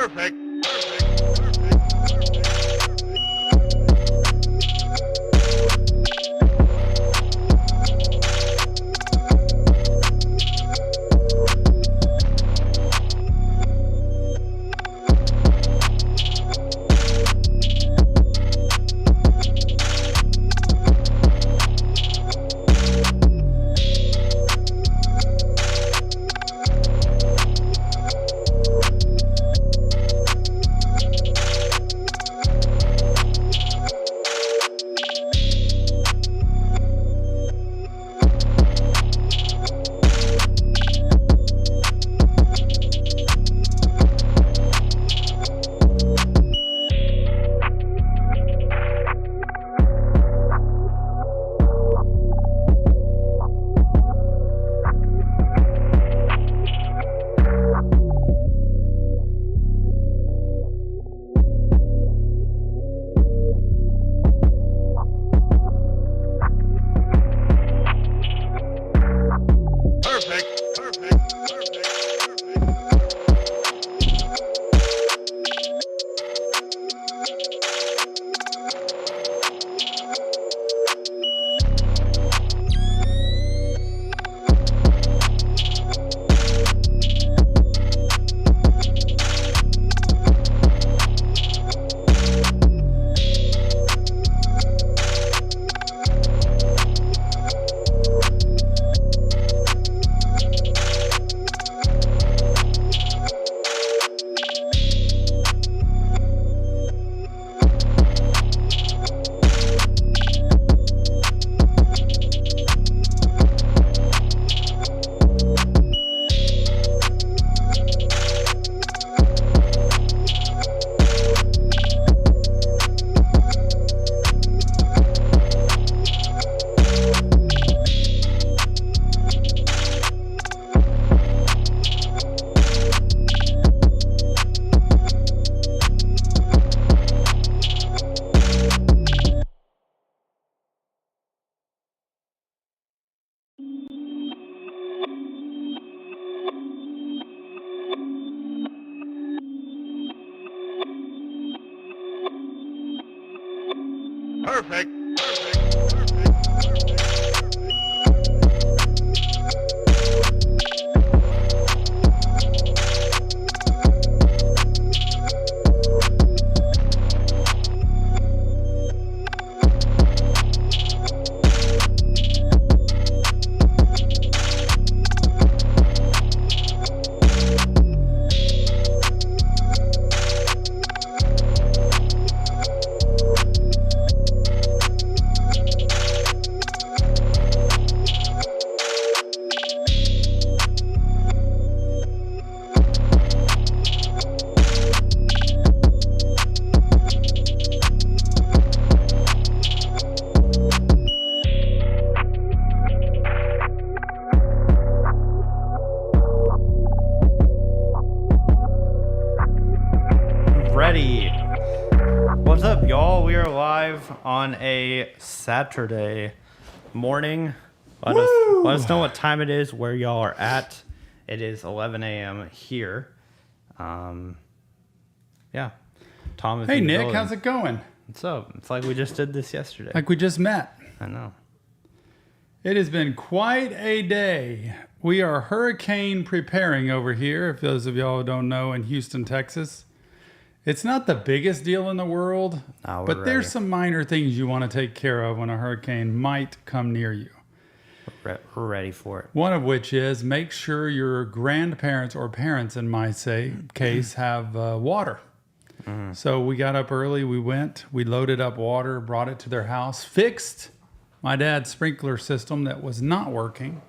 Perfect. Perfect. Ready. What's up, y'all? We are live on a Saturday morning. Let us know what time it is, where y'all are at. It is 11 a.m. here. Yeah. Tom is Hey, in the Nick, building. how's it going? What's up? It's like we just did this yesterday. Like we just met. I know. It has been quite a day. We are hurricane preparing over here, if those of y'all who don't know, in Houston, Texas. It's not the biggest deal in the world, Oh, but we're there's ready. some minor things you want to take care of when a hurricane might come near you. We're ready for it. One of which is make sure your grandparents or parents, in my case, have water. So we got up early, we loaded up water, brought it to their house, fixed my dad's sprinkler system that was not working,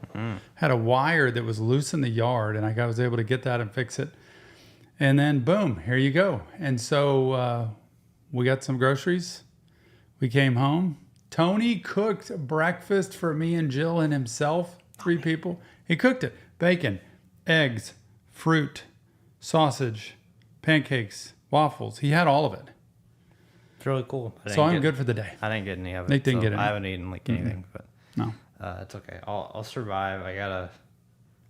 had a wire that was loose in the yard, and I was able to get that and fix it. And then boom, here you go. And so we got some groceries. We came home. Tony cooked breakfast for me and Jill and himself, 3 people. He cooked it. Bacon, eggs, fruit, sausage, pancakes, waffles. He had all of it. It's really cool. So I'm good for the day. I didn't get any of it. Nick didn't get any. I haven't eaten like anything, but No. it's okay. I'll survive.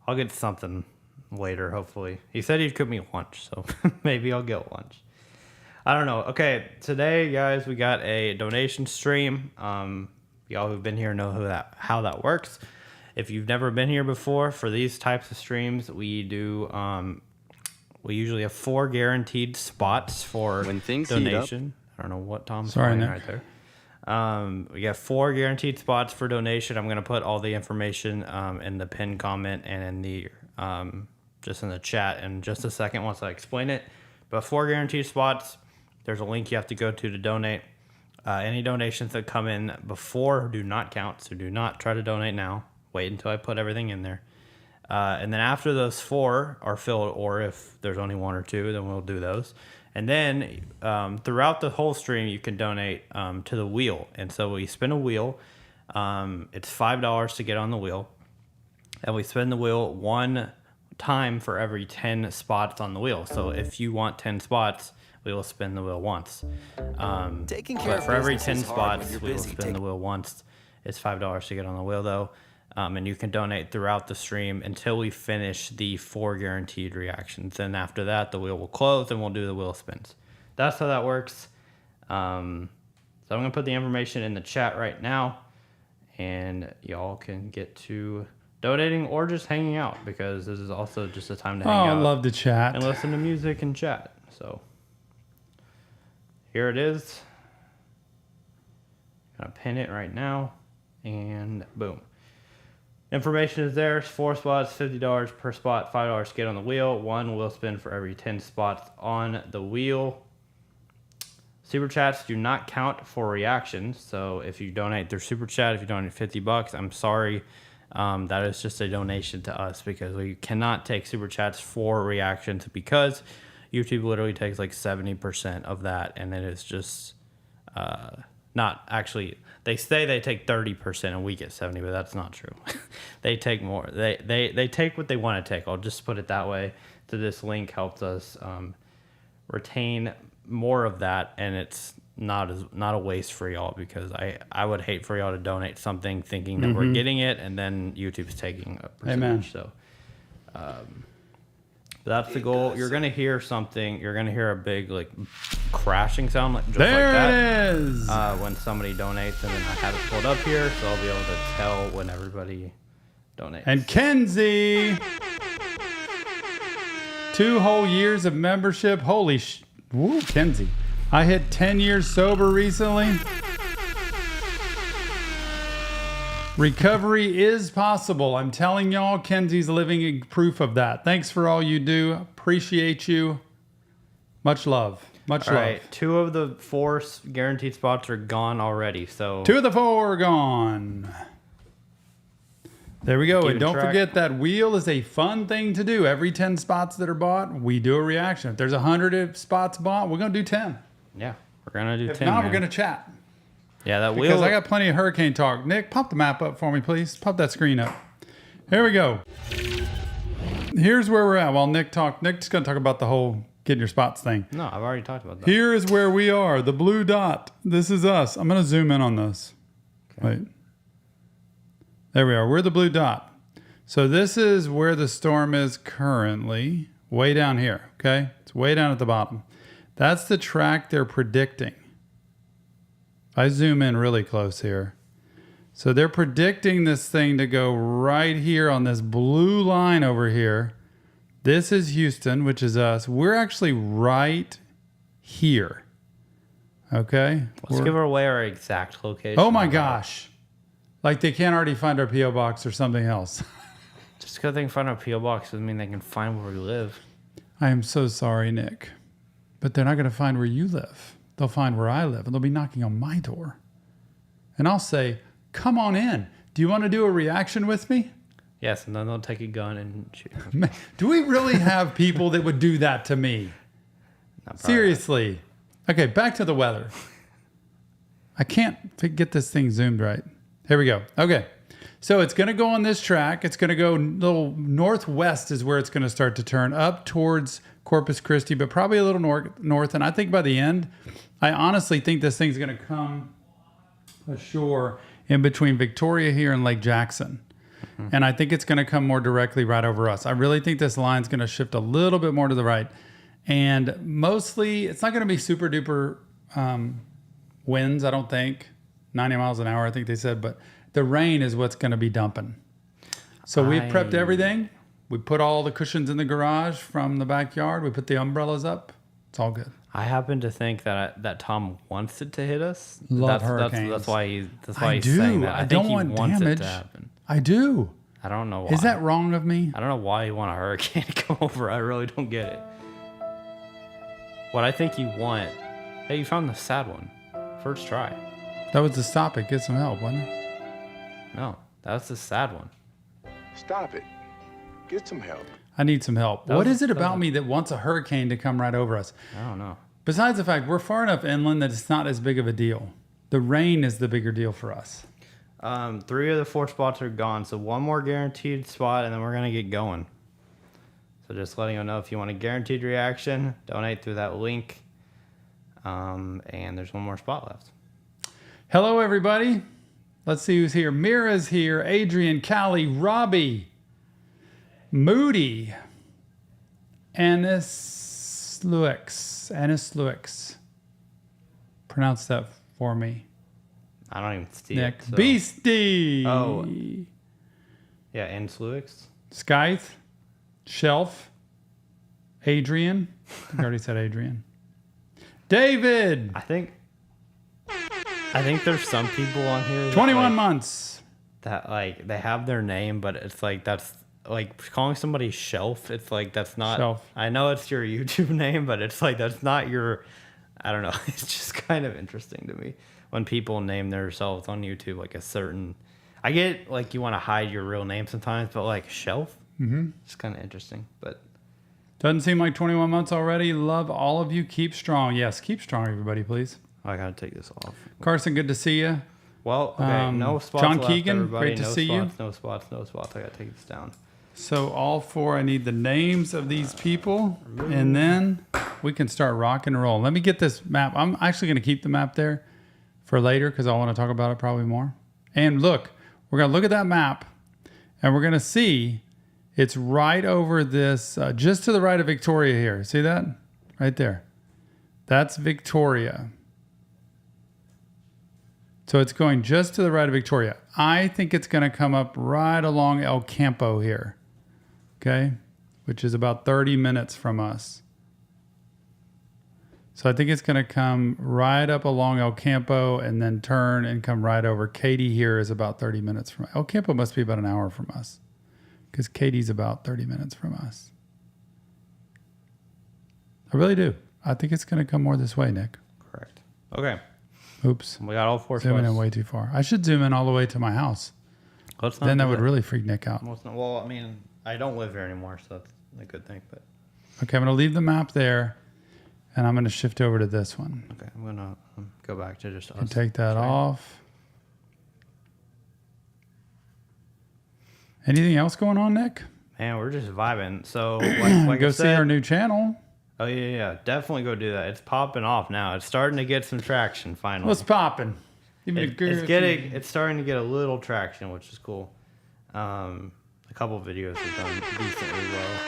I'll get something later, hopefully. He said he'd cook me lunch, so maybe I'll get lunch. I don't know. Okay, today, guys, we got a donation stream. Y'all who've been here know how that works. If you've never been here before, for these types of streams, we do... we usually have 4 guaranteed spots for when things donation. I don't know what Tom's saying right there. We got 4 guaranteed spots for donation. I'm going to put all the information in the pinned comment and in the just in the chat in just a second once I explain it. But 4 guaranteed spots. There's a link you have to go to donate. Any donations that come in before do not count, so do not try to donate now. Wait until I put everything in there. And then after those 4 are filled, or if there's only 1 or 2, then we'll do those. And then throughout the whole stream, you can donate to the wheel. And so we spin a wheel. It's $5 to get on the wheel. And we spin the wheel 1 time for every 10 spots on the wheel. So if you want 10 spots, we will spin the wheel once. Taking care of for every business 10 is hard when spots, you're we will busy. spin the wheel once. It's $5 to get on the wheel, though. And you can donate throughout the stream until we finish the 4 guaranteed reactions. And after that, the wheel will close and we'll do the wheel spins. That's how that works. So I'm going to put the information in the chat right now. And y'all can get to donating or just hanging out, because this is also just a time to hang out. I love to chat. And listen to music and chat. So here it is. Gonna pin it right now. And boom. Information is there. 4 spots, $50 per spot, $5 to get on the wheel. 1 wheel spin for every 10 spots on the wheel. Super chats do not count for reactions. So if you donate through super chat, if you donate $50, I'm sorry. That is just a donation to us, because we cannot take super chats for reactions, because YouTube literally takes like 70% of that, and it is just not actually. They say they take 30% and we get 70%, but that's not true. They take more. They take what they want to take. I'll just put it that way. So this link helps us retain more of that, and it's not a waste for y'all, because I would hate for y'all to donate something thinking that we're getting it, and then YouTube's taking a percentage. Amen. So that's the goal. You're gonna hear something. You're gonna hear a big like crashing sound, like just There like that. it is. When somebody donates, and then I have it pulled up here, so I'll be able to tell when everybody donates. And Kenzie, 2 whole years of membership. Holy woo, Kenzie. I hit 10 years sober recently. Recovery is possible. I'm telling y'all, Kenzie's living proof of that. Thanks for all you do. Appreciate you. Much love. Much All love. right, 2 of the 4 guaranteed spots are gone already. So 2 of the 4 gone. There we go. Keeping And don't track. forget that wheel is a fun thing to do. Every 10 spots that are bought, we do a reaction. If there's 100 spots bought, we're going to do 10. yeah, we're gonna do If 10. not, man. we're going to chat. Yeah, that Because wheel. I got plenty of hurricane talk. Nick, pop the map up for me, please. Pop that screen up. Here we go. Here's where we're at. While Nick's going to talk about the whole getting your spots thing. No, I've already talked about that. Here is where we are. The blue dot. This is us. I'm going to zoom in on this. Okay. Wait. There we are. We're the blue dot. So this is where the storm is currently. Way down here. Okay? It's way down at the bottom. That's the track they're predicting. I zoom in really close here. So they're predicting this thing to go right here on this blue line over here. This is Houston, which is us. We're actually right here. Okay? Let's give away our exact location. Oh my gosh. Like they can't already find our P.O. box or something else. Just because they can find our P.O. box doesn't mean they can find where we live. I am so sorry, Nick. But they're not going to find where you live. They'll find where I live, and they'll be knocking on my door. And I'll say, come on in. Do you want to do a reaction with me? Yes, and then they'll take a gun and shoot. Man, do we really have people that would do that to me? Not probably. Seriously. Okay, back to the weather. I can't get this thing zoomed right. Here we go. Okay. So it's going to go on this track. It's going to go a little northwest is where it's going to start to turn up towards Corpus Christi, but probably a little north. And I think by the end, I honestly think this thing's going to come ashore in between Victoria here and Lake Jackson. And I think it's going to come more directly right over us. I really think this line's going to shift a little bit more to the right. And mostly, it's not going to be super duper winds, I don't think. 90 miles an hour, I think they said. But the rain is what's going to be dumping. So we've prepped everything. We put all the cushions in the garage from the backyard. We put the umbrellas up. It's all good. I happen to think that Tom wants it to hit us. Love hurricanes. That's why he's do. saying that. I think don't he want wants damage. it to happen. I do. I don't know why. Is that wrong of me? I don't know why you want a hurricane to come over. I really don't get it. What I think you want... Hey, you found the sad one. First try. That was to stop it. Get some help, wasn't it? No, that's the sad one. Stop it. Get some help. I need some help. What is it about me that wants a hurricane to come right over us? I don't know. Besides the fact we're far enough inland that it's not as big of a deal. The rain is the bigger deal for us. 3 of the 4 spots are gone, so 1 more guaranteed spot, and then we're going to get going. So just letting you know, if you want a guaranteed reaction, donate through that link. And there's 1 more spot left. Hello, everybody. Let's see who's here. Mira's here. Adrian, Callie, Robbie, Moody, Anis Luix. Pronounce that for me. I don't even see Nick. it. So. Beastie. Oh. Yeah, Influix. Scythe. Shelf. Adrian. I already said Adrian. David. I think there's some people on here 21 months. that like they have their name, but it's like that's like calling somebody Shelf. It's like that's not. Shelf. I know it's your YouTube name, but it's like that's not your. I don't know. It's just kind of interesting to me when people name themselves on YouTube like a certain. I get like you want to hide your real name sometimes, but like Shelf, it's kind of interesting. But Doesn't seem like 21 months already. Love all of you. Keep strong. Yes, keep strong, everybody, please. I gotta take this off. Carson, good to see you. Well, okay, no spots John left, Keegan, everybody. great to see you. No spots. I gotta take this down. So all 4, I need the names of these people, and then we can start rock and roll. Let me get this map. I'm actually going to keep the map there for later because I want to talk about it probably more. And look, we're going to look at that map, and we're going to see it's right over this, just to the right of Victoria here. See that? Right there. That's Victoria. So it's going just to the right of Victoria. I think it's going to come up right along El Campo here. Okay? Which is about 30 minutes from us. So I think it's going to come right up along El Campo and then turn and come right over. Katy here is about 30 minutes from El Campo. Must be about an hour from us because Katie's about 30 minutes from us. I really do. I think it's going to come more this way, Nick. Correct. Okay. Oops. We got all 4 Zooming in spots. way too far. I should zoom in all the way to my house. Let's not Then that do would really freak Nick out. Well, I mean, I don't live here anymore, so that's a good thing. But Okay, I'm going to leave the map there, and I'm going to shift over to this one. okay, I'm gonna go back to just us. And take that off. Anything else going on, Nick? Man, we're just vibing. So, like Go I see said, our new channel. Oh yeah, definitely go do that. It's popping off now. It's starting to get some traction finally. What's popping? It's starting to get a little traction, which is cool. A couple of videos have done decently well.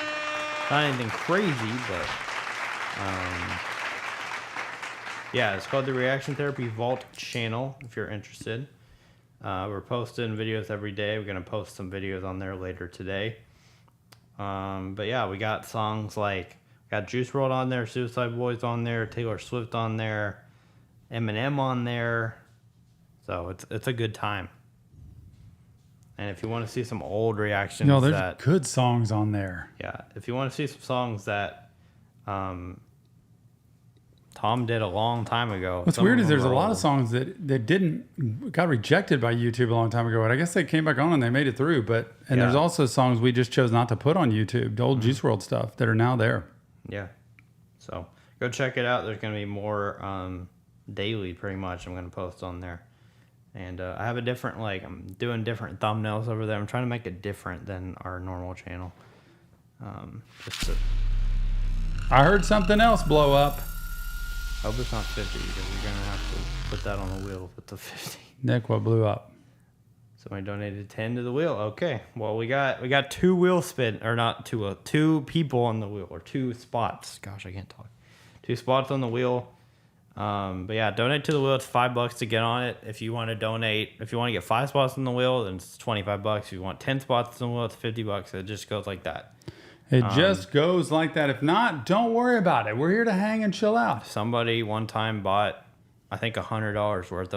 Not anything crazy, but yeah, it's called the Reaction Therapy Vault channel. If you're interested, we're posting videos every day. We're gonna post some videos on there later today. But yeah, we got songs like got Juice WRLD on there, Suicide Boys on there, Taylor Swift on there, Eminem on there. So it's a good time. And if you want to see some old reactions, there's good songs on there. Yeah, if you want to see some songs that Tom did a long time ago. What's weird is there's a lot of songs that got rejected by YouTube a long time ago, but I guess they came back on and they made it through. There's also songs we just chose not to put on YouTube, the old Juice WRLD stuff that are now there. Yeah, so go check it out. There's going to be more daily, pretty much. I'm going to post on there. And I have a different, I'm doing different thumbnails over there. I'm trying to make it different than our normal channel. I heard something else blow up. Hope it's not 50 because you're going to have to put that on the wheel with the 50. Nick, what blew up? Somebody donated 10 to the wheel. Okay. Well, we got two wheel spin, or not two people on the wheel, or two spots. Gosh, I can't talk. Two spots on the wheel. But yeah, donate to the wheel. It's $5 to get on it. If you want to donate, if you want to get 5 spots on the wheel, then it's $25. If you want 10 spots on the wheel, it's $50. It just goes like that. It just goes like that. If not, don't worry about it. We're here to hang and chill out. Somebody one time bought, I think, $100 worth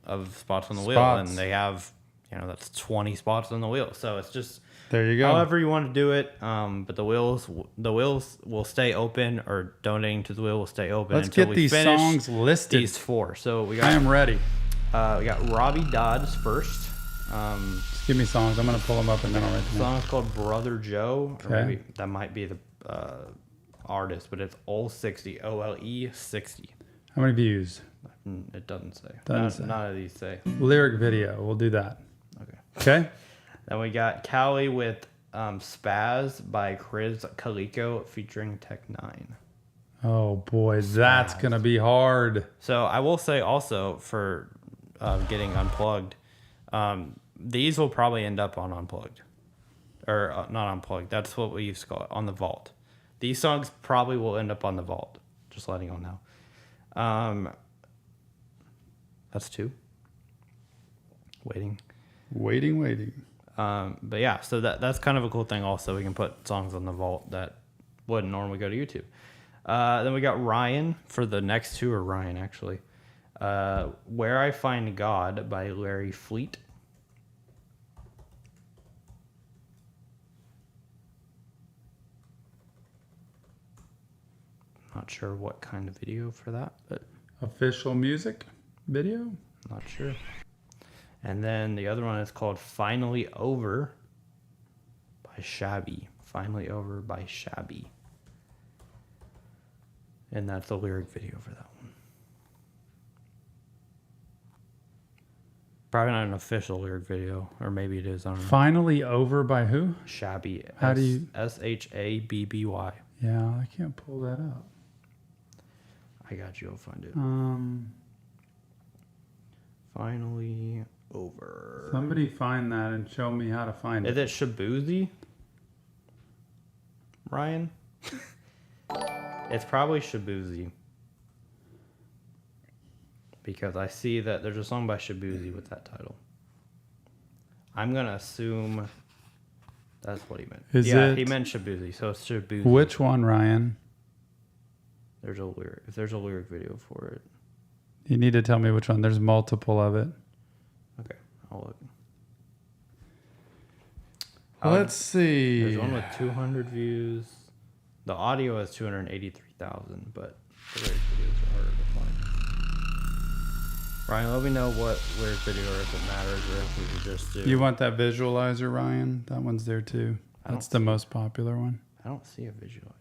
of spots on the wheel, and they have, that's 20 spots on the wheel. So it's just there you go. However you want to do it. But the wheels will stay open, or donating to the wheel will stay open. Let's until get we these finish songs listed. These 4. So I am ready. We got Robbie Dodds first. Just give me songs. I'm gonna pull them up and then I'll write them. The song is called Brother Joe. Okay. Or maybe that might be the artist, but it's Ole60. OLE60. How many views? It doesn't say. Doesn't say. None of these say. Lyric video. We'll do that. Okay. Okay. Then we got Cali with Spaz by Chris Calico featuring Tech 9. Oh boy, that's gonna be hard. So I will say also for getting unplugged, these will probably end up on unplugged, or not unplugged. That's what we used to call it, on the vault. These songs probably will end up on the vault. Just letting you know. That's 2. Waiting. But yeah, so that's kind of a cool thing. Also, we can put songs on the vault that wouldn't normally go to YouTube. Then we got Ryan for the next 2, or Ryan actually. Where I Find God by Larry Fleet. Not sure what kind of video for that, but Official music video? not sure. And then the other one is called Finally Over by Shabby. Finally Over by Shabby. And that's the lyric video for that one. Probably not an official lyric video, or maybe it is. I don't know. Finally Over by who? Shabby. How do you? Shabby. Yeah, I can't pull that up. I got you. I'll find it. Finally Over. Somebody find that and show me how to find Is it. it Shabuzi? Ryan? It's probably Shabuzi. Because I see that there's a song by Shabuzi with that title. I'm going to assume that's what he meant. He meant Shabuzi, so it's Shabuzi. Which one, Ryan? There's a lyric. If there's a lyric video for it. You need to tell me which one. There's multiple of it. Okay, I'll look. Let's see. There's one with 200 views. The audio has 283,000, but the lyric videos are harder to find. Ryan, let me know what lyric video, or if it matters, or if we could just do. You want that visualizer, Ryan? That one's there too. That's the most popular one. I don't see a visualizer.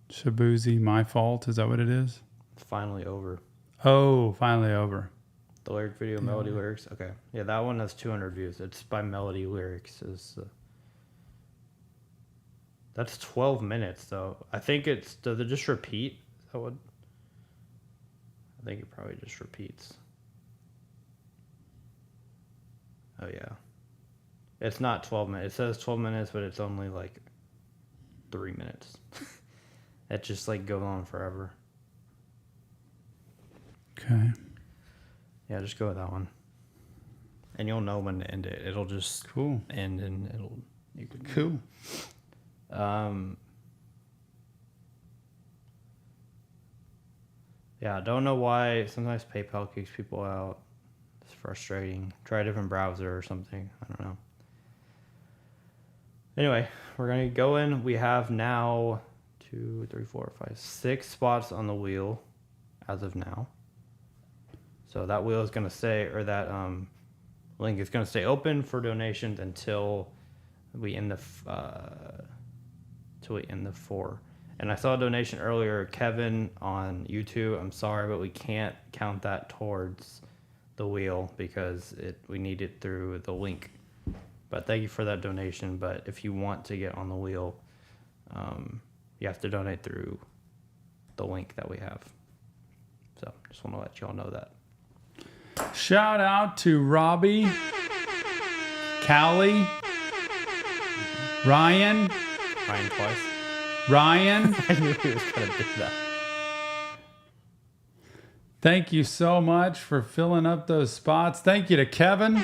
Shabuzi, My Fault. Is that what it is? It's Finally Over. Oh, Finally Over. The lyric video, Melody Lyrics. Okay. Yeah, that one has 200 views. It's by Melody Lyrics. That's 12 minutes, though. I think does it just repeat? Is that what? I think it probably just repeats. Oh, yeah. It's not 12 minutes. It says 12 minutes, but it's only like 3 minutes. It just like goes on forever. Okay. Yeah, just go with that one. And you'll know when to end it. It'll just end, and you can Cool. Yeah, I don't know why sometimes PayPal kicks people out. It's frustrating. Try a different browser or something. I don't know. Anyway, we're going to go in. We have now 2, 3, 4, 5, 6 spots on the wheel as of now. So that wheel is going to stay, or that link is going to stay open for donations until we end the 4. And I saw a donation earlier, Kevin on YouTube. I'm sorry, but we can't count that towards the wheel because we need it through the link. But thank you for that donation. But if you want to get on the wheel, you have to donate through the link that we have. So just want to let y'all know that. Shout out to Robbie Callie, Ryan, Ryan twice. Ryan. I knew he was going to do that. Thank you so much for filling up those spots. Thank you to Kevin.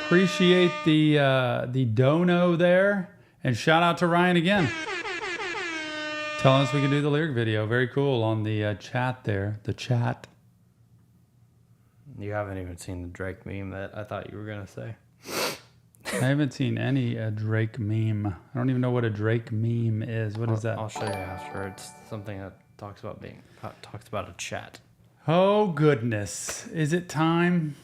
Appreciate the dono there. And shout out to Ryan again. Telling us we can do the lyric video. Very cool on the chat there. The chat. You haven't even seen the Drake meme that I thought you were going to say. I haven't seen any Drake meme. I don't even know what a Drake meme is. What is that? I'll show you after. It's something that talks about a chat. Oh, goodness. Is it time?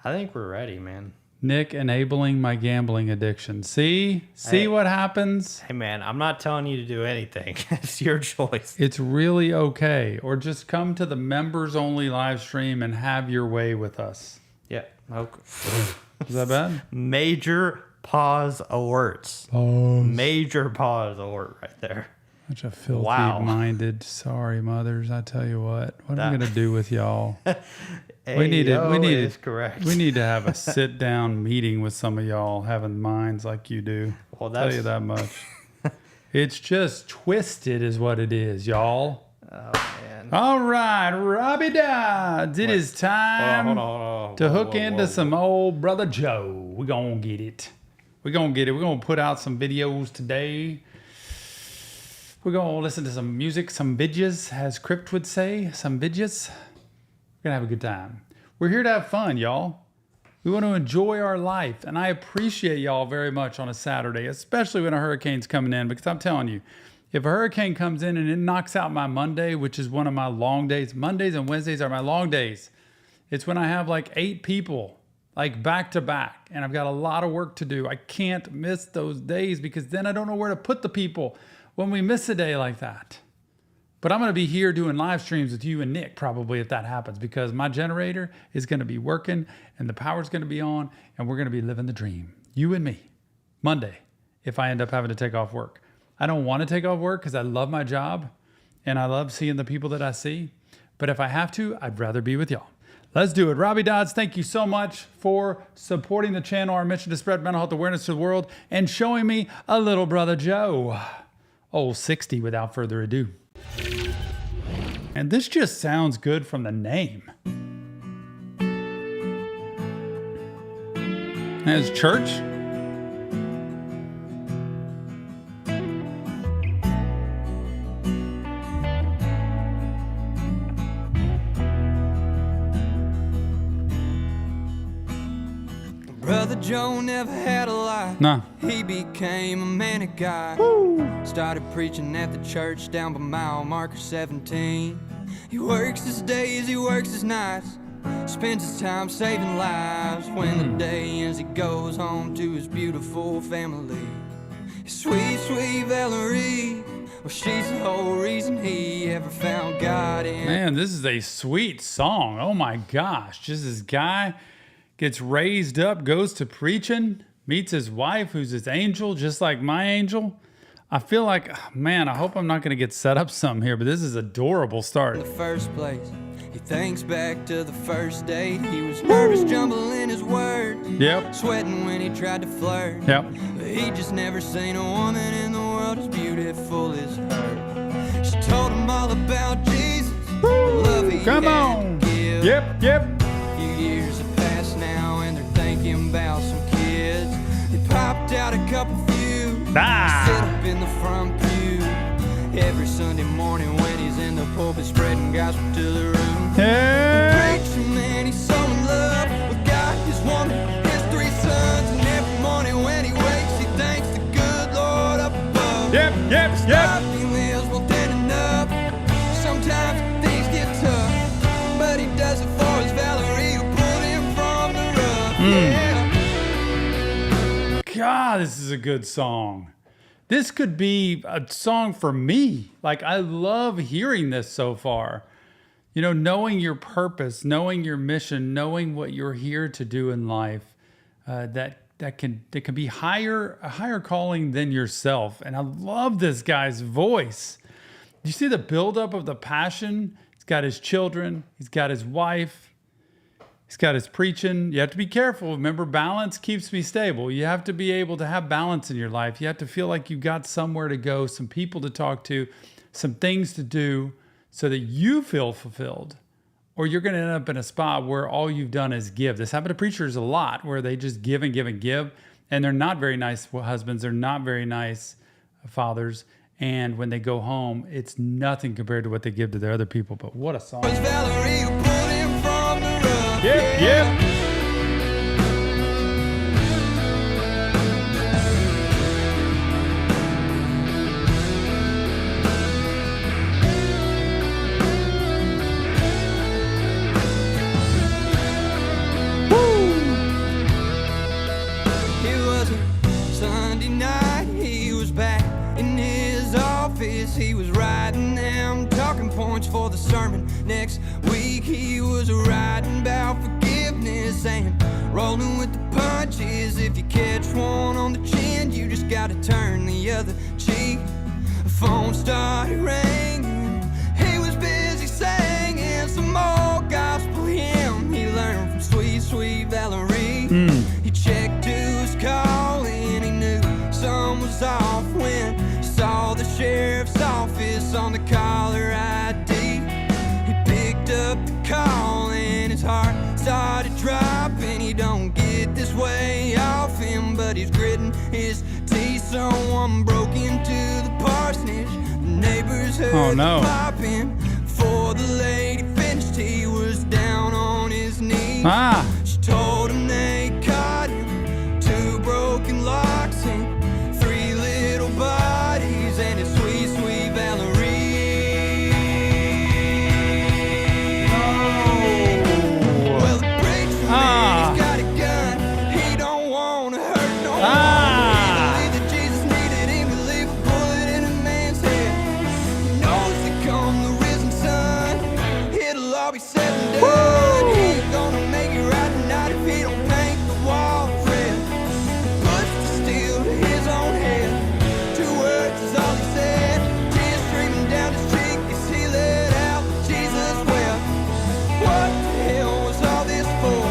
I think we're ready, man. Nick enabling my gambling addiction. See Hey. what happens? Hey, man, I'm not telling you to do anything. It's your choice. It's really okay. Or just come to the members only live stream and have your way with us. Yeah. Okay. Is that bad? Major pause alerts. Major pause alert right there. Such a filthy Wow. minded. Sorry, mothers. I tell you what am I That- gonna do with y'all? Ayo is correct. We need to have a sit down meeting with some of y'all having minds like you do. Well, I'll tell you that much. It's just twisted is what it is, y'all. Oh, man. All right, Robbie Dodds. It is time Hold on. to Whoa, hook whoa, into whoa. some old brother Joe. We're gonna get it. We're gonna put out some videos today. We're gonna listen to some music, some vidges, as Crypt would say, some vidges. We're gonna have a good time. We're here to have fun, y'all. We want to enjoy our life, and I appreciate y'all very much on a Saturday, especially when a hurricane's coming in, because I'm telling you, if a hurricane comes in and it knocks out my Monday, which is one of my long days, Mondays and Wednesdays are my long days. It's when I have like 8 people, like back to back, and I've got a lot of work to do. I can't miss those days because then I don't know where to put the people when we miss a day like that. But I'm going to be here doing live streams with you and Nick probably if that happens, because my generator is going to be working and the power's going to be on and we're going to be living the dream. You and me. Monday, if I end up having to take off work. I don't want to take off work because I love my job and I love seeing the people that I see. But if I have to, I'd rather be with y'all. Let's do it. Robbie Dodds, thank you so much for supporting the channel, our mission to spread mental health awareness to the world, and showing me a little brother Joe. Old 60 without further ado. And this just sounds good from the name. As church? Brother Joe never had a life. Nah. He became a manic guy. Started preaching at the church down by mile marker 17. He works his days, he works his nights. Spends his time saving lives. When the day ends, he goes home to his beautiful family. His sweet, sweet Valerie. Well, she's the whole reason he ever found God in. Man, this is a sweet song. Oh my gosh. Just this guy gets raised up, goes to preaching, meets his wife, who's his angel, just like my angel. I feel like, man, I hope I'm not going to get set up some here, but this is adorable start. In the first place, he thinks back to the first date. He was nervous, jumbling his words. Yep. Sweating when he tried to flirt. Yep. But he just never seen a woman in the world as beautiful as her. She told him all about Jesus, the love he Come had on. to give. Yep, yep. A few years have passed now, and they're thinking about some kids. They popped out a couple few. Sit up in the front pew every Sunday morning when he's in the pulpit spreading gospel to the room. Hey. Preacher man, he's so in love with God, his woman, his 3 sons, and every morning when he wakes, he thanks the good Lord up above. Yep, yep, Life yep. he lives well then enough. Sometimes things get tough, but he does it for his Valerie who pulled him from the rough. Yeah. God, this is a good song. This could be a song for me. Like, I love hearing this so far. You know, knowing your purpose, knowing your mission, knowing what you're here to do in life, that can be a higher calling than yourself. And I love this guy's voice. You see the buildup of the passion? He's got his children, he's got his wife. He's got his preaching. You have to be careful. Remember, balance keeps me stable. You have to be able to have balance in your life. You have to feel like you've got somewhere to go, some people to talk to, some things to do so that you feel fulfilled. Or you're going to end up in a spot where all you've done is give. This happened to preachers a lot, where they just give and give and give. And they're not very nice husbands. They're not very nice fathers. And when they go home, it's nothing compared to what they give to their other people. But what a song. Valerie who pulled him from the rough. Yep. It was a Sunday night, he was back in his office. He was writing them talking points for the sermon. Next week he was writing about forgiveness and rolling with the punches. If you catch one on the chin, you just gotta turn the other cheek. The phone started ringing. He was busy singing some old gospel hymn he learned from sweet, sweet Valerie. He checked to his call and he knew something was off when he saw the sheriff's office on the caller ID. He picked up the call and his heart started dropping. He don't get this way often, but he's gritting his teeth. Someone broke into the parsonage. The neighbors heard the popping. Before the lady finished, he was down on his knees. She told him they caught him, 2 broken locks and 3 little bodies, and his sweet, sweet Valerie. Well, the preacher man, he's got a gun. He don't want to hurt no one. He believed that Jesus needed him to leave a bullet in a man's head. He knows that come the risen sun, it'll all be said and done. He ain't gonna make it right tonight if he don't paint the walls red. Puts the steel to his own head. 2 words is all he said. Tears streaming down his cheek as he let out Jesus wept. What the hell was all this for?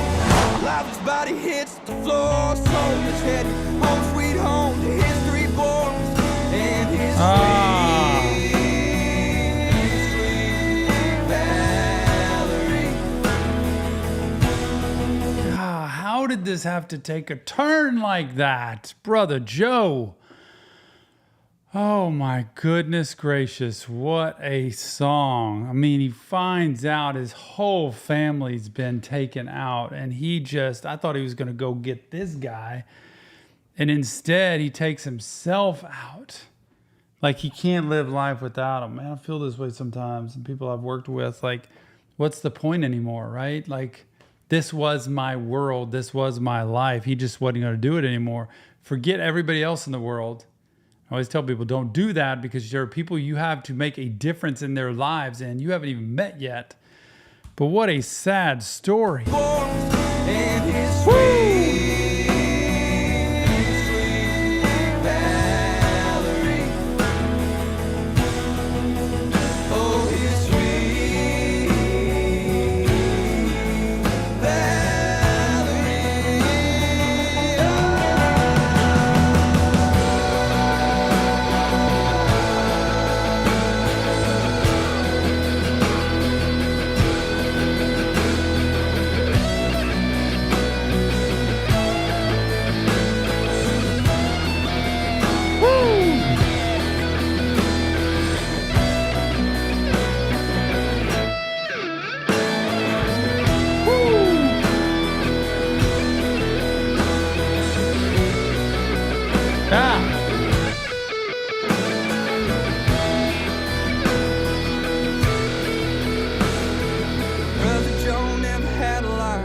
Lifeless body hits the floor. Soul is headed home sweet home to his 3 boys and his sweet, sweet Valerie. How did this have to take a turn like that, Brother Joe? Oh my goodness gracious, what a song. I mean, he finds out his whole family's been taken out, and I thought he was going to go get this guy, and instead he takes himself out. Like he can't live life without him. Man, I feel this way sometimes, and people I've worked with, like, what's the point anymore, right? Like, this was my world. This was my life. He just wasn't going to do it anymore. Forget everybody else in the world. I always tell people, don't do that, because there are people you have to make a difference in their lives and you haven't even met yet. But what a sad story. And his sweet, sweet Valerie. Oh, his sweet Valerie. Brother Joe never had a lot.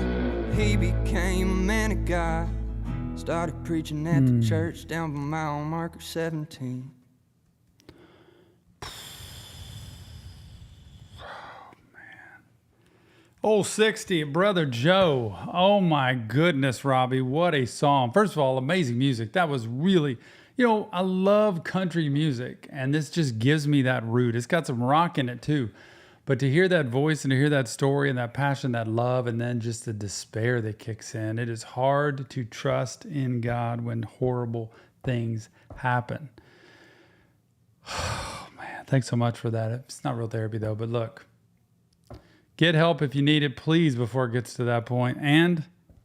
He became a man of God. Started preaching at the church down by mile marker 17. Oh, 60, Brother Joe. Oh my goodness, Robbie, what a song. First of all, amazing music. That was really, I love country music, and this just gives me that root. It's got some rock in it too. But to hear that voice and to hear that story and that passion, that love, and then just the despair that kicks in, it is hard to trust in God when horrible things happen. Oh, man, thanks so much for that. It's not real therapy, though. But look, get help if you need it, please, before it gets to that point. And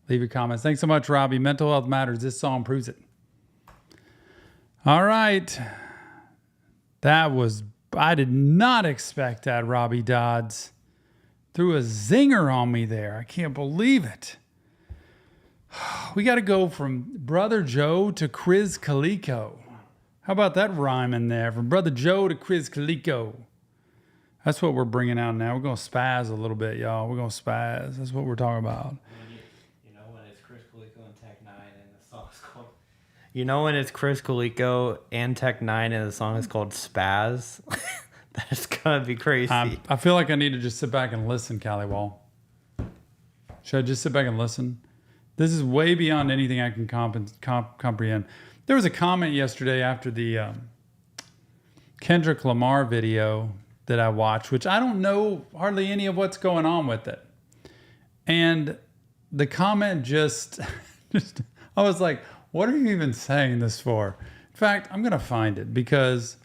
leave your comments. Thanks so much, Robbie. Mental health matters. This song proves it. All right. I did not expect that, Robbie Dodds. Threw a zinger on me there. I can't believe it. We got to go from Brother Joe to Chris Calico. How about that rhyme in there? From Brother Joe to Chris Calico. That's what we're bringing out now. We're going to spaz a little bit, y'all. We're going to spaz. That's what we're talking about. You know when it's Chris Calico and Tech 9 and the song's called... You know when it's Chris Calico and Tech 9 and the song is called Spaz? That's going to be crazy. I feel like I need to just sit back and listen, Callie Wall. Should I just sit back and listen? This is way beyond anything I can comprehend. There was a comment yesterday after the Kendrick Lamar video that I watched, which I don't know hardly any of what's going on with it. And the comment just I was like, what are you even saying this for? In fact, I'm going to find it because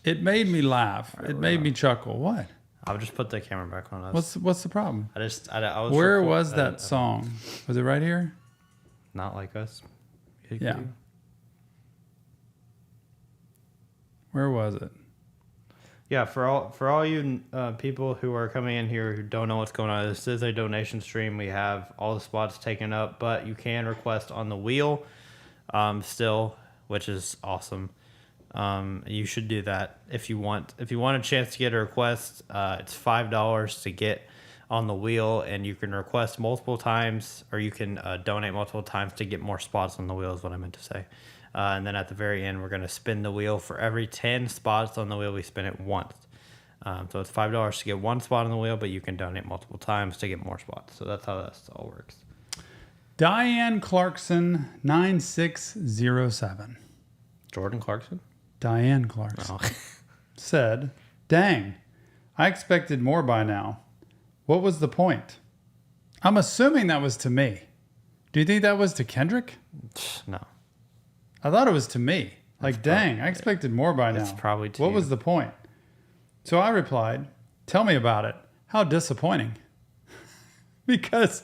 it made me laugh. It made me chuckle. What? I'll just put the camera back on us. What's the problem? I was Where was that song? Was it right here? Not Like Us. Yeah. Where was it? Yeah, for all you people who are coming in here who don't know what's going on, this is a donation stream. We have all the spots taken up, but you can request on the wheel still, which is awesome. You should do that if you want. If you want a chance to get a request, it's $5 to get on the wheel, and you can request multiple times, or you can donate multiple times to get more spots on the wheel is what I meant to say. And then at the very end, we're going to spin the wheel. For every 10 spots on the wheel, we spin it once. So it's $5 to get one spot on the wheel, but you can donate multiple times to get more spots. So that's how that all works. Diane Clarkson, 9607. Jordan Clarkson? Diane Clarkson Oh. said, "Dang, I expected more by now. What was the point?" I'm assuming that was to me. Do you think that was to Kendrick? No. I thought it was to me. Like, dang, I expected more by now. It's probably to What you. was the point? So I replied, "Tell me about it. How disappointing." Because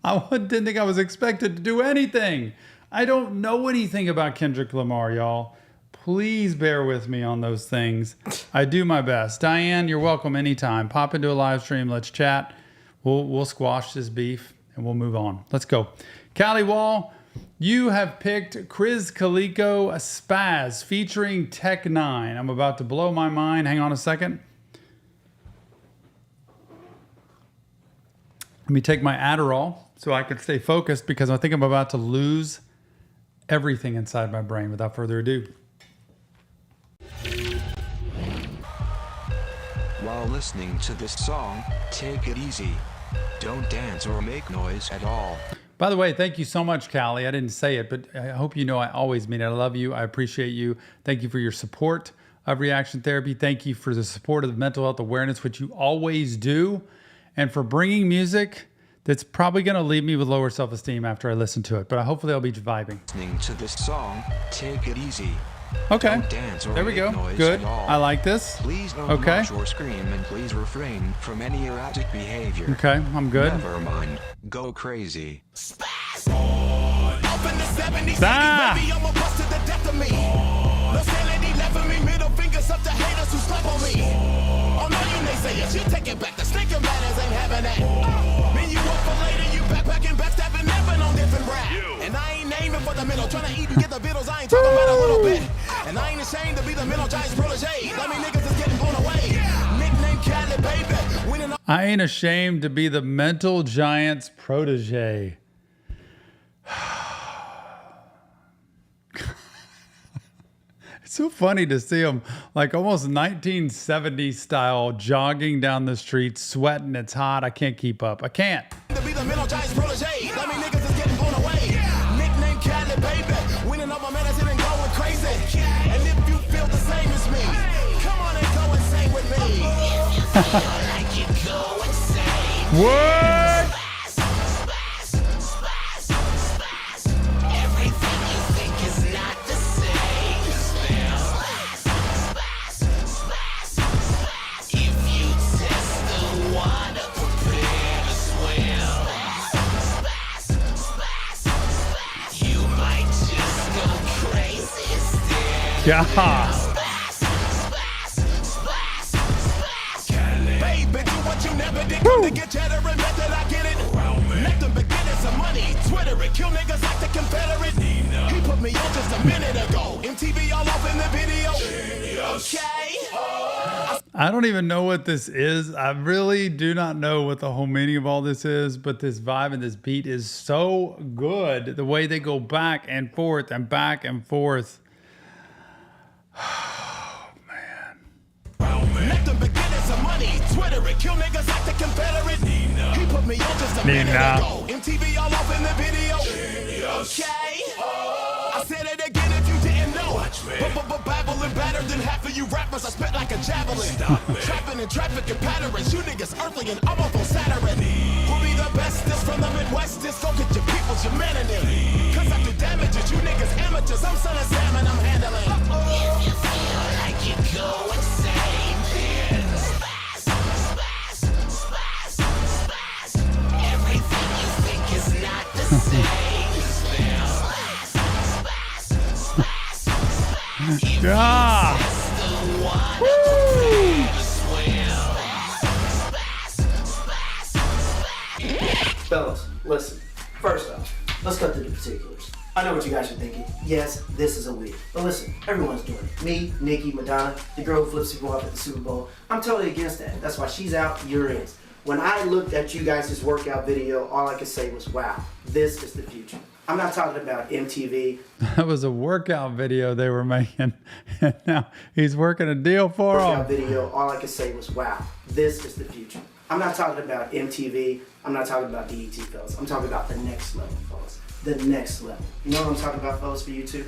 I didn't think I was expected to do anything. I don't know anything about Kendrick Lamar, y'all. Please bear with me on those things. I do my best. Diane, you're welcome anytime. Pop into a live stream. Let's chat. We'll squash this beef and we'll move on. Let's go. Callie Wall, you have picked Chris Calico Spaz featuring Tech 9. I'm about to blow my mind. Hang on a second. Let me take my Adderall so I can stay focused because I think I'm about to lose everything inside my brain. Without further ado. While listening to this song, take it easy. Don't dance or make noise at all. By the way, thank you so much, Callie. I didn't say it, but I hope you know I always mean it. I love you. I appreciate you. Thank you for your support of Reaction Therapy. Thank you for the support of mental health awareness, which you always do, and for bringing music that's probably going to leave me with lower self-esteem after I listen to it, but hopefully I'll be vibing. Listening to this song, take it easy. Okay, Don't dance or there we make go. noise Good. at all. I like this. Please don't Okay. march or scream, and please refrain from any erratic behavior. Okay, I'm good. Never mind. Go crazy. Ah! And I ain't naming for the middle, trying to even get the Beatles. I ain't talking about a little bit. And I ain't ashamed to be the middle giant's protege. I mean, niggas is getting blown away. Nickname Cali, baby. Winning all I ain't ashamed to be the mental giant's protege. It's so funny to see him like almost 1970s style jogging down the street, sweating. It's hot. I can't keep up. I can't. to be the middle giant's protege. I mean, niggas is getting blown away. Nickname Cali, baby. Winning all my medicine and going crazy. And if you feel the same as me, come on and go and sing with me. What? Yeah. Baby, do what you never did. Come to get cheddar and bet that I get it. Let them beginners some money. Twitter it. Kill niggas like the Confederate. He put me on just a minute ago. MTV all up in the video. Okay. I don't even know what this is. I really do not know what the whole meaning of all this is, but this vibe and this beat is so good. The way they go back and forth and back and forth. Oh, man. Let them beginners some money. Twitter it. Kill niggas like the Confederate. He put me on just a minute ago. MTV all up in the video. Okay. I said it again if you didn't know. Babbling better than half of you rappers. I spit like a javelin. Trapping and trafficking patterns. You niggas earthly and I'm up on Saturn. Who'll be the bestest from the Midwest? Just go get your people's humanity. Cause I do damages. You niggas amateurs. I'm son of Sam and I'm handling. If you feel like you go insane, then everything you think is not the same. Yeah. Fellas, listen. First off, let's cut to the particulars. I know what you guys are thinking. Yes, this is a wig. But listen, everyone's doing it. Me, Nikki, Madonna, the girl who flips people off at the Super Bowl. I'm totally against that. That's why she's out, you're in. When I looked at you guys' workout video, all I could say was, wow, this is the future. I'm not talking about MTV. That was a workout video they were making. And now he's working a deal for them. Workout video, all I could say was, wow, this is the future. I'm not talking about MTV. I'm not talking about BET, fellas. I'm talking about the next level, fellas. The next level. You know what I'm talking about, fellas, for YouTube?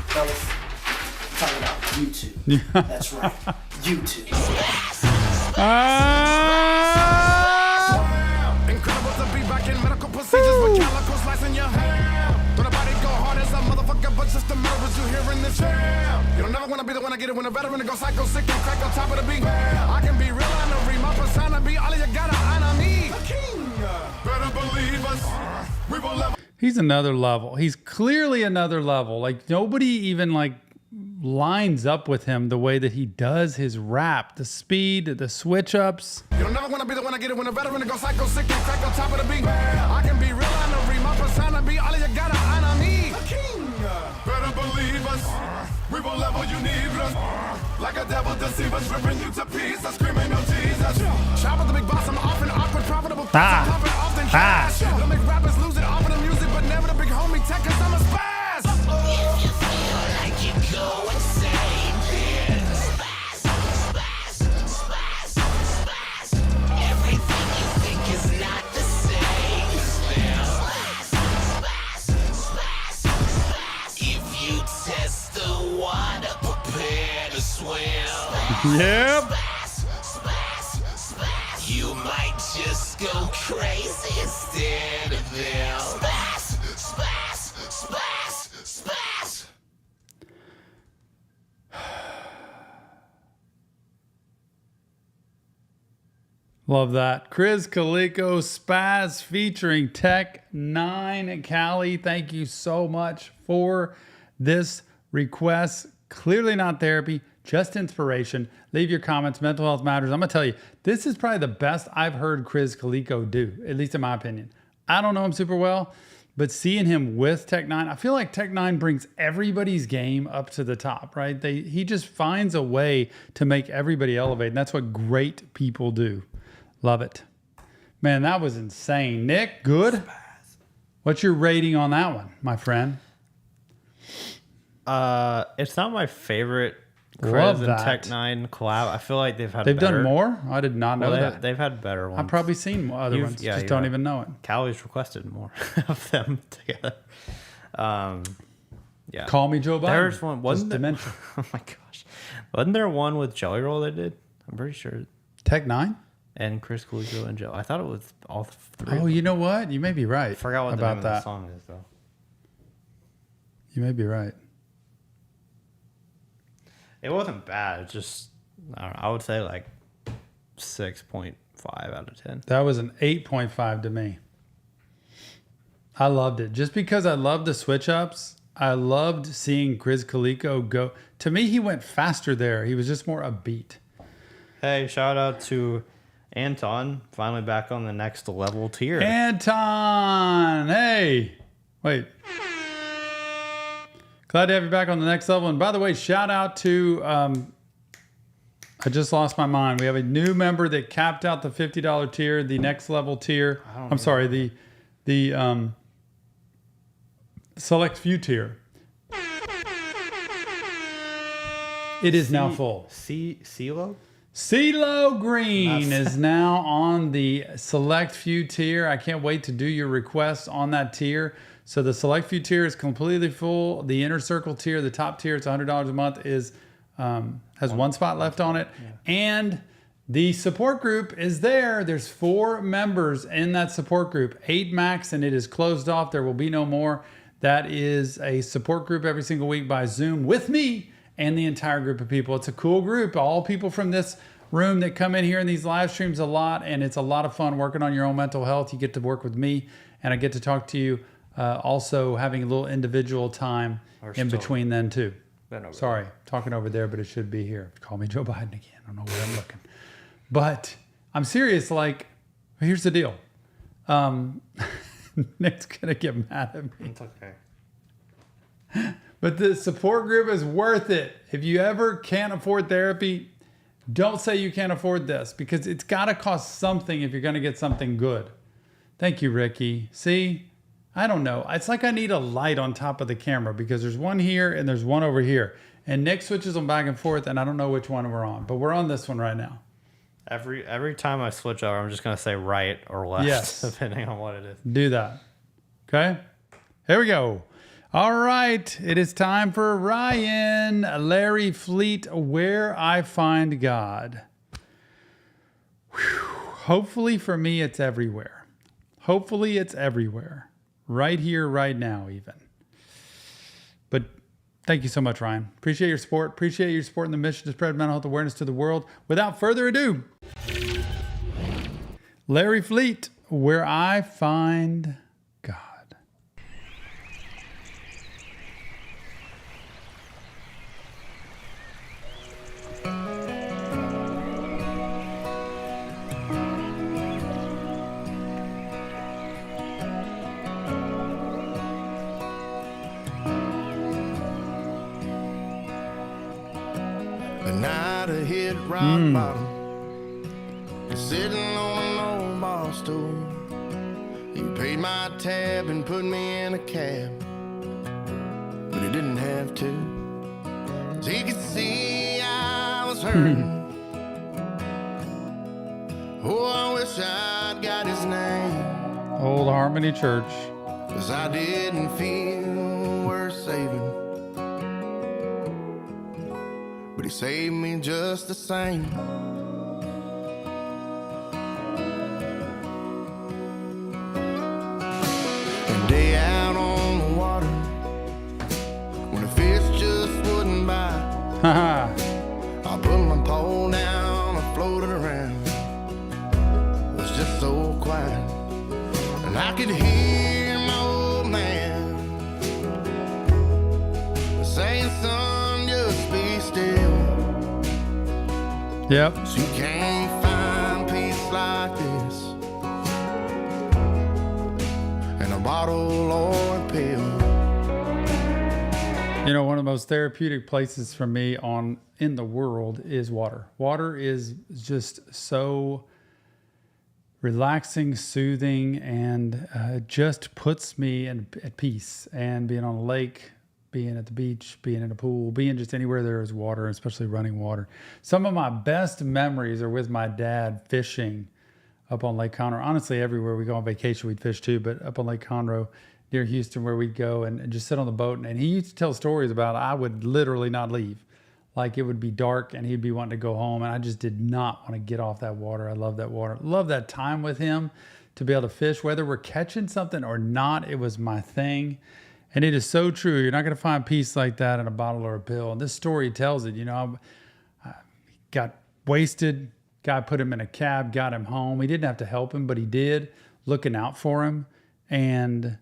Fellas, I'm talking about YouTube. That's right, YouTube. Incredible to be back in medical procedures with calico slicing your hair. Don't nobody go hard as a motherfucker, but just the murderers you hear in this jam. You don't never want to be the one to get it when a veteran go psycho sick and crack on top of the beat. I can be real, I know read my persona be all you gotta honor me. The king, better believe us. We will level. He's another level. He's clearly another level. Like nobody even like lines up with him the way that he does his rap, the speed, the switch ups. You don't never want to be the one to get it when a veteran go psycho sick and crack on top of the beat. I can be real, I know read my persona be all you gotta honor me. The king, better believe us. We will level you needless. Like a devil deceiver, stripping you to pieces, screaming no Jesus. Shout out the big boss, I'm often awkward, profitable. Often trash. Don't make rappers lose it off of the music, but never the big homie tech, cause I'm a spaz. If you feel like you go insane, then everything you think is not the same. If you test the water, prepare to swim. Yep. You might just go crazy instead of them. Splash, splash, splash, splash. Love that. Kico Spaz featuring Tech 9. Callie, thank you so much for this request. Clearly not therapy, just inspiration. Leave your comments. Mental health matters. I'm going to tell you, this is probably the best I've heard Kico do, at least in my opinion. I don't know him super well, but seeing him with Tech 9, I feel like Tech 9 brings everybody's game up to the top, right? He just finds a way to make everybody elevate, and that's what great people do. Love it. Man, that was insane. Nick, good? What's your rating on that one, my friend? It's not my favorite Love Chris and that. Tech 9 collab. I feel like they've had They've better. done more? I did not know that. They've had better ones. I've probably seen other ones, just you don't have. even know it. Callie's requested more of them together. Yeah. Call me Joe Biden. There's one. Just Wasn't there, dementia. oh my gosh. Wasn't there one with Jelly Roll they did? I'm pretty sure. Tech 9? and Chris Calico and Joe. I thought it was all three. Oh, you know what? You may be right. I forgot what about the name that. of the song is, though. You may be right. It wasn't bad. It's just, I don't know, I would say like 6.5 out of 10. That was an 8.5 to me. I loved it. Just because I loved the switch ups, I loved seeing Chris Calico go. To me, he went faster there. He was just more upbeat. Hey, shout out to Anton, finally back on the next level tier. Anton! Hey! Wait. Glad to have you back on the next level. And by the way, shout out to, I just lost my mind. We have a new member that capped out the $50 tier, the next level tier. I'm sorry, the select few tier. It is now full. CeeLo? CeeLo Green is now on the select few tier. I can't wait to do your requests on that tier. So the select few tier is completely full. The inner circle tier, the top tier, it's $100 a month, is has one spot left on it. Yeah. And the support group is there. There's 4 members in that support group, 8 max, and it is closed off. There will be no more. That is a support group every single week by Zoom with me and the entire group of people. It's a cool group. All people from this room that come in here in these live streams a lot, and it's a lot of fun working on your own mental health. You get to work with me, and I get to talk to you. Also having a little individual time in between then too. Sorry, talking over there, but it should be here. Call me Joe Biden again. I don't know where I'm looking. But I'm serious. Like, here's the deal. Nick's going to get mad at me. It's okay. But the support group is worth it. If you ever can't afford therapy, don't say you can't afford this, because it's got to cost something if you're going to get something good. Thank you, Ricky. See? I don't know. It's like I need a light on top of the camera, because there's one here and there's one over here. And Nick switches them back and forth, and I don't know which one we're on. But we're on this one right now. Every time I switch over, I'm just going to say right or left, yes, depending on what it is. Do that. Okay? Here we go. All right. It is time for Ryan Larry Fleet, Where I Find God. Whew. Hopefully for me, it's everywhere. Hopefully it's everywhere. Right here, right now, even. But thank you so much, Ryan. Appreciate your support. Appreciate your support in the mission to spread mental health awareness to the world. Without further ado, Larry Fleet, Where I Find God. The night I hit rock bottom, sitting on an old bar stool. He paid my tab and put me in a cab, but he didn't have to, 'cause he could see I was hurting. Oh, I wish I'd got his name. Old Harmony Church. 'Cause I didn't feel worth saving, but he saved me just the same. A day out on the water, when the fish just wouldn't bite, Haha. I put my pole down, I floated around. It was just so quiet, and I could hear my old man saying, son, just be still. Yep. You can't find peace like this in a bottle or a pill. You know, one of the most therapeutic places for me in the world is water. Water is just so relaxing, soothing, and just puts me at peace. And being on a lake, being at the beach, being in a pool, being just anywhere there is water, especially running water. Some of my best memories are with my dad fishing up on Lake Conroe. Honestly, everywhere we go on vacation, we'd fish too, but up on Lake Conroe near Houston, where we'd go and just sit on the boat. And he used to tell stories about I would literally not leave. like it would be dark and he'd be wanting to go home. And I just did not want to get off that water. I love that water. Love that time with him to be able to fish, whether we're catching something or not. It was my thing. And it is so true. You're not going to find peace like that in a bottle or a pill. And this story tells it. You know, I got wasted. Guy put him in a cab, got him home. He didn't have to help him, but he did, looking out for him. And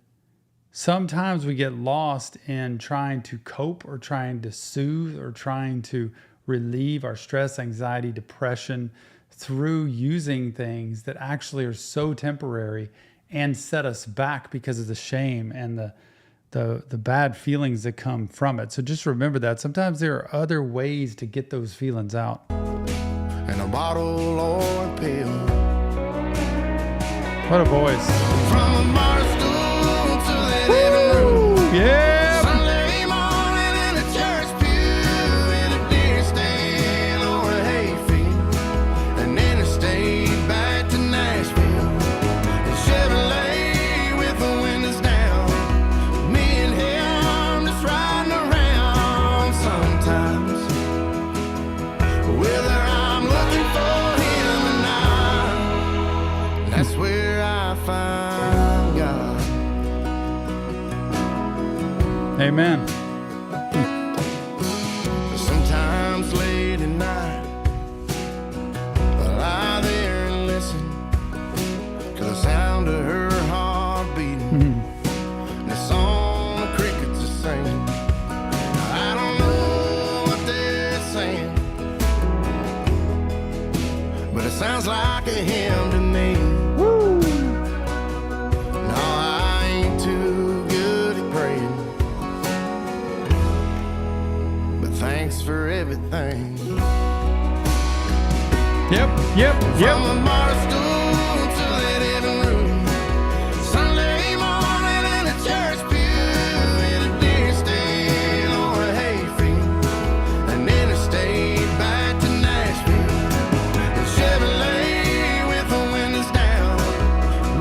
sometimes we get lost in trying to cope or trying to soothe or trying to relieve our stress, anxiety, depression through using things that actually are so temporary and set us back because of the shame and the bad feelings that come from it. So just remember that. Sometimes there are other ways to get those feelings out. And a bottle or a pill. What a voice. From a bar stool to the living room. Yeah. Sunday morning in a church pew, in a deer stand or a hayfield, an interstate back to Nashville, a Chevrolet with the windows down, me and him just riding around sometimes. Whether I'm looking for him or not, that's where I find God. Amen. Sometimes late at night, I lie there and listen to the sound of her heart beating, and the song the crickets are singing. I don't know what they're saying, but it sounds like a hymn to me. No, I ain't too good at praying, but thanks for everything. Yep. From a bar stool to the living room, Sunday morning in a church pew, in a deer stand or a hayfield, an interstate back to Nashville, a Chevrolet with the windows down,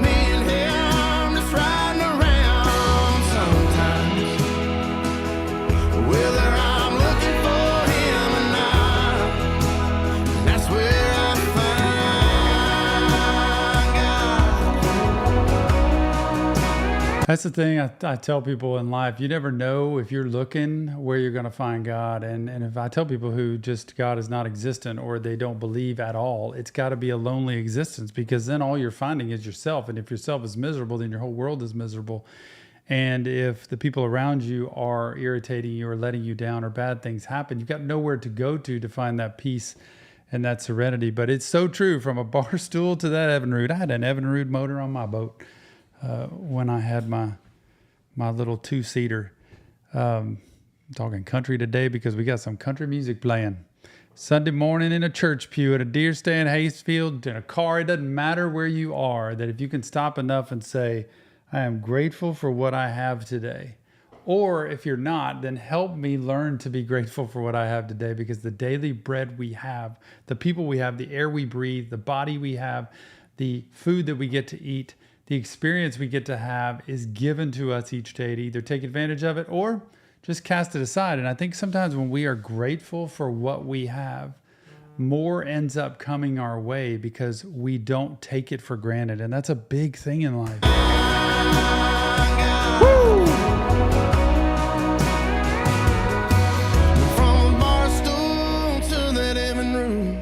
me and him just riding around sometimes. Whether I'm looking for him or not, that's where I find God. That's the thing I tell people in life. You never know if you're looking where you're going to find God. And if I tell people who just God is not existent or they don't believe at all, it's got to be a lonely existence, because then all you're finding is yourself. And if yourself is miserable, then your whole world is miserable. And if the people around you are irritating you or letting you down or bad things happen, you've got nowhere to go to find that peace and that serenity. But it's so true, from a bar stool to that Evinrude. I had an Evinrude motor on my boat when I had my little two-seater. Talking country today because we got some country music playing. Sunday morning in a church pew, at a deer stand, hayfield, in a car. It doesn't matter where you are, that if you can stop enough and say, I am grateful for what I have today. Or if you're not, then help me learn to be grateful for what I have today, because the daily bread we have, the people we have, the air we breathe, the body we have, the food that we get to eat, the experience we get to have is given to us each day to either take advantage of it or just cast it aside. And I think sometimes when we are grateful for what we have, more ends up coming our way because we don't take it for granted. And that's a big thing in life. Woo! From a bar stool to the living room,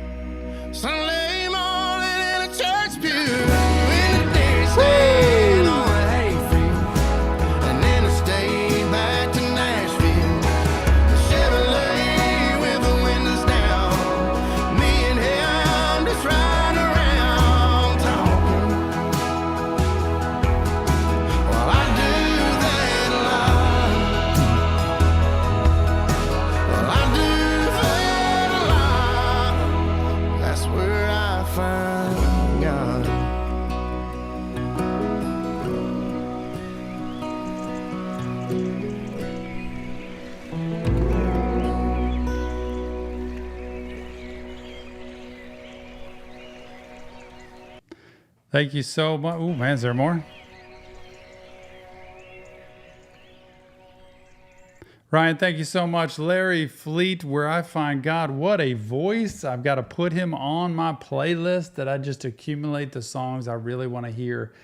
Sunday morning in a church pew, in a deer stand or a hayfield, an interstate back to Nashville, a Chevrolet with the windows down, me and him just riding around talking. Well, I do that a lot. Well, I do that a lot. That's where I find God. Thank you so much. Oh, man, is there more? Ryan, thank you so much. Larry Fleet, Where I Find God. What a voice. I've got to put him on my playlist that I just accumulate the songs I really want to hear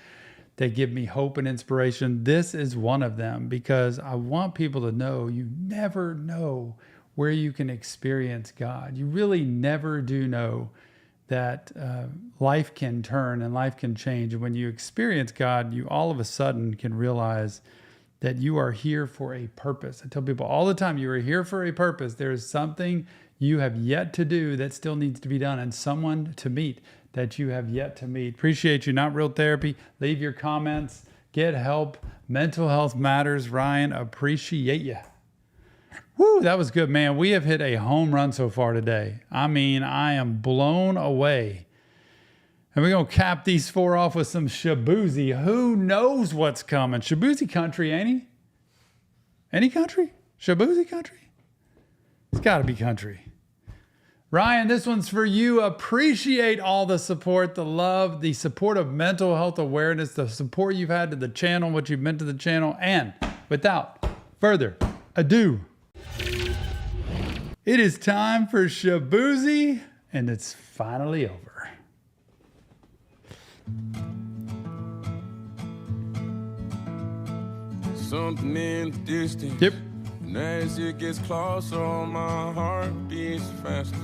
that give me hope and inspiration. This is one of them because I want people to know you never know where you can experience God. You really never do know that life can turn and life can change. And when you experience God, you all of a sudden can realize that you are here for a purpose. I tell people all the time, you are here for a purpose. There is something you have yet to do that still needs to be done, and someone to meet that you have yet to meet. Appreciate you. Not Real Therapy. Leave your comments. Get help. Mental health matters. Ryan, appreciate you. Woo, that was good, man. We have hit a home run so far today. I mean, I am blown away. And we're going to cap these 4 off with some Shabuzi. Who knows what's coming? Shabuzi country, ain't he? Any country? Shabuzi country? It's got to be country. Ryan, this one's for you. Appreciate all the support, the love, the support of mental health awareness, the support you've had to the channel, what you've meant to the channel. And without further ado, it is time for Shabuzi, and it's finally over. Something in the distance. Yep. And as it gets closer, my heart beats faster.